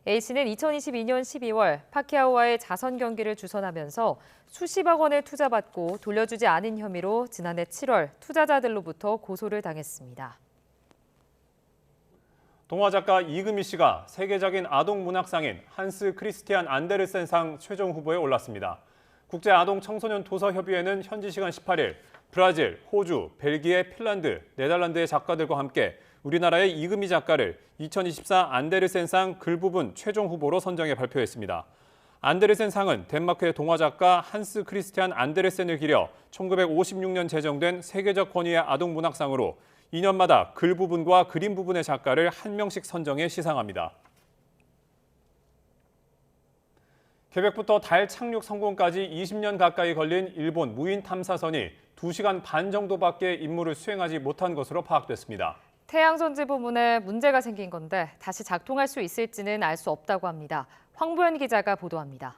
A씨는 2022년 12월 파키아오와의 자선 경기를 주선하면서 수십억 원을 투자받고 돌려주지 않은 혐의로 지난해 7월 투자자들로부터 고소를 당했습니다. 동화작가 이금희 씨가 세계적인 아동문학상인 한스 크리스티안 안데르센상 최종 후보에 올랐습니다. 국제아동청소년도서협의회는 현지 시간 18일 브라질, 호주, 벨기에, 핀란드, 네덜란드의 작가들과 함께 우리나라의 이금희 작가를 2024 안데르센상 글부분 최종 후보로 선정해 발표했습니다. 안데르센상은 덴마크의 동화작가 한스 크리스티안 안데르센을 기려 1956년 제정된 세계적 권위의 아동문학상으로 2년마다 글 부분과 그림 부분의 작가를 한 명씩 선정해 시상합니다. 계획부터 달 착륙 성공까지 20년 가까이 걸린 일본 무인 탐사선이 2시간 반 정도밖에 임무를 수행하지 못한 것으로 파악됐습니다. 태양전지 부분에 문제가 생긴 건데 다시 작동할 수 있을지는 알 수 없다고 합니다. 황보연 기자가 보도합니다.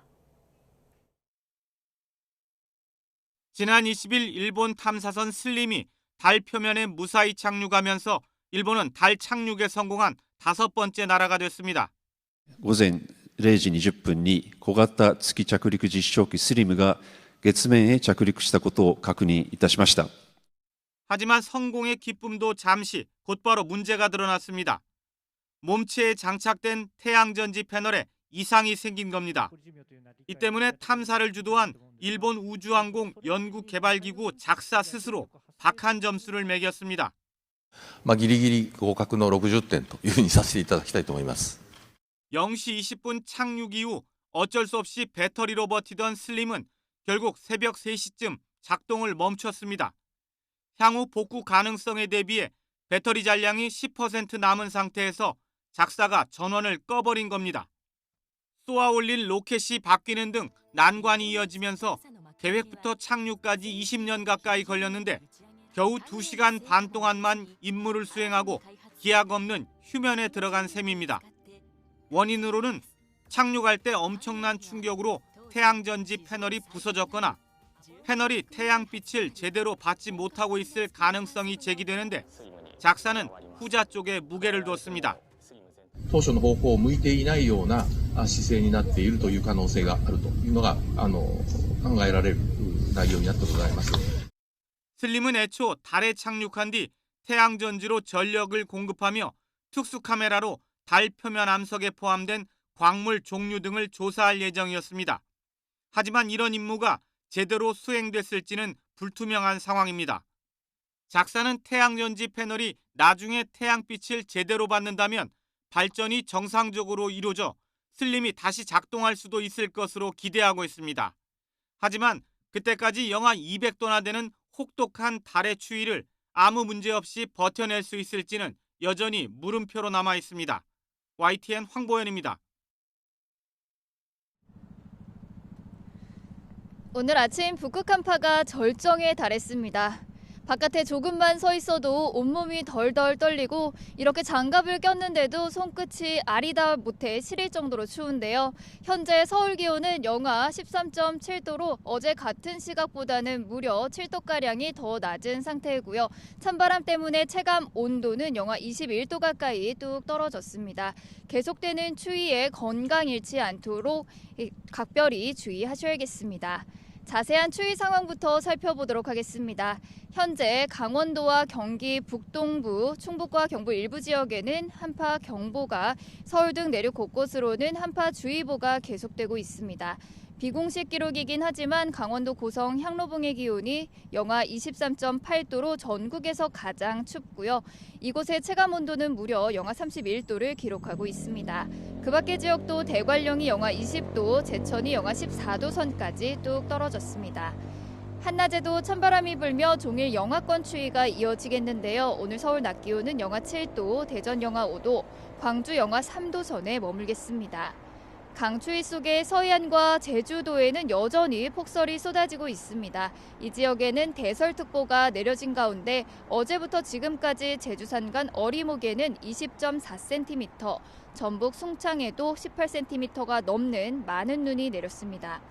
지난 20일 일본 탐사선 슬림이 달 표면에 무사히 착륙하면서 일본은 달 착륙에 성공한 5번째 나라가 됐습니다. 午前0時20分に小型月着陸実証機スリムが月面へ着陸したことを確認いたしました。 하지만 성공의 기쁨도 잠시 곧바로 문제가 드러났습니다. 몸체에 장착된 태양전지 패널에 이상이 생긴 겁니다. 이 때문에 탐사를 주도한 일본 우주항공 연구개발기구 작사 스스로 박한 점수를 매겼습니다. ギリギリ合格の60点というふうにさせていただきたいと思います。 0시 20분 착륙 이후 어쩔 수 없이 배터리로 버티던 슬림은 결국 새벽 3시쯤 작동을 멈췄습니다. 향후 복구 가능성에 대비해 배터리 잔량이 10% 남은 상태에서 작사가 전원을 꺼버린 겁니다. 쏘아 올린 로켓이 바뀌는 등 난관이 이어지면서 계획부터 착륙까지 20년 가까이 걸렸는데 겨우 2시간 반 동안만 임무를 수행하고 기약 없는 휴면에 들어간 셈입니다. 원인으로는 착륙할 때 엄청난 충격으로 태양전지 패널이 부서졌거나 패널이 태양빛을 제대로 받지 못하고 있을 가능성이 제기되는데 작사는 후자 쪽에 무게를 뒀습니다. 当初の方向を向いていないような姿勢になっているという可能性があるというのが考えられる内容になってございます。 슬림은 애초 달에 착륙한 뒤 태양전지로 전력을 공급하며 특수카메라로 달 표면 암석에 포함된 광물 종류 등을 조사할 예정이었습니다. 하지만 이런 임무가 제대로 수행됐을지는 불투명한 상황입니다. 작사는 태양전지 패널이 나중에 태양빛을 제대로 받는다면 발전이 정상적으로 이루어져 슬림이 다시 작동할 수도 있을 것으로 기대하고 있습니다. 하지만 그때까지 영하 200도나 되는 혹독한 달의 추위를 아무 문제 없이 버텨낼 수 있을지는 여전히 물음표로 남아 있습니다. YTN 황보연입니다. 오늘 아침 북극 한파가 절정에 달했습니다. 바깥에 조금만 서 있어도 온몸이 덜덜 떨리고 이렇게 장갑을 꼈는데도 손끝이 아리다 못해 시릴 정도로 추운데요. 현재 서울 기온은 영하 13.7도로 어제 같은 시각보다는 무려 7도가량이 더 낮은 상태이고요. 찬바람 때문에 체감 온도는 영하 21도 가까이 뚝 떨어졌습니다. 계속되는 추위에 건강 잃지 않도록 각별히 주의하셔야겠습니다. 자세한 추위 상황부터 살펴보도록 하겠습니다. 현재 강원도와 경기 북동부, 충북과 경북 일부 지역에는 한파 경보가, 서울 등 내륙 곳곳으로는 한파주의보가 계속되고 있습니다. 비공식 기록이긴 하지만 강원도 고성 향로봉의 기온이 영하 23.8도로 전국에서 가장 춥고요. 이곳의 체감 온도는 무려 영하 31도를 기록하고 있습니다. 그 밖의 지역도 대관령이 영하 20도, 제천이 영하 14도 선까지 뚝 떨어졌습니다. 한낮에도 찬바람이 불며 종일 영하권 추위가 이어지겠는데요. 오늘 서울 낮 기온은 영하 7도, 대전 영하 5도, 광주 영하 3도 선에 머물겠습니다. 강추위 속에 서해안과 제주도에는 여전히 폭설이 쏟아지고 있습니다. 이 지역에는 대설특보가 내려진 가운데 어제부터 지금까지 제주 산간 어리목에는 20.4cm, 전북 송창에도 18cm가 넘는 많은 눈이 내렸습니다.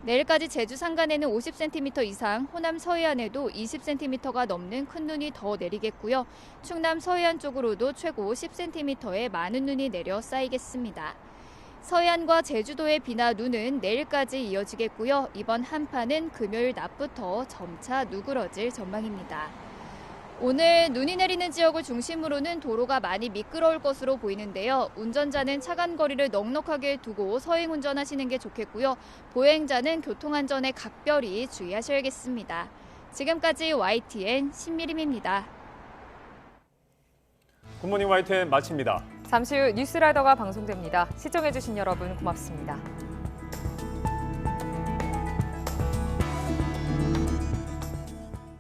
내일까지 제주 산간에는 50cm 이상, 호남 서해안에도 20cm가 넘는 큰 눈이 더 내리겠고요. 충남 서해안 쪽으로도 최고 10cm의 많은 눈이 내려 쌓이겠습니다. 서해안과 제주도의 비나 눈은 내일까지 이어지겠고요. 이번 한파는 금요일 낮부터 점차 누그러질 전망입니다. 오늘 눈이 내리는 지역을 중심으로는 도로가 많이 미끄러울 것으로 보이는데요. 운전자는 차간 거리를 넉넉하게 두고 서행 운전하시는 게 좋겠고요. 보행자는 교통안전에 각별히 주의하셔야겠습니다. 지금까지 YTN 신미림입니다. 굿모닝 YTN 마칩니다. 잠시 후 뉴스라이더가 방송됩니다. 시청해주신 여러분 고맙습니다.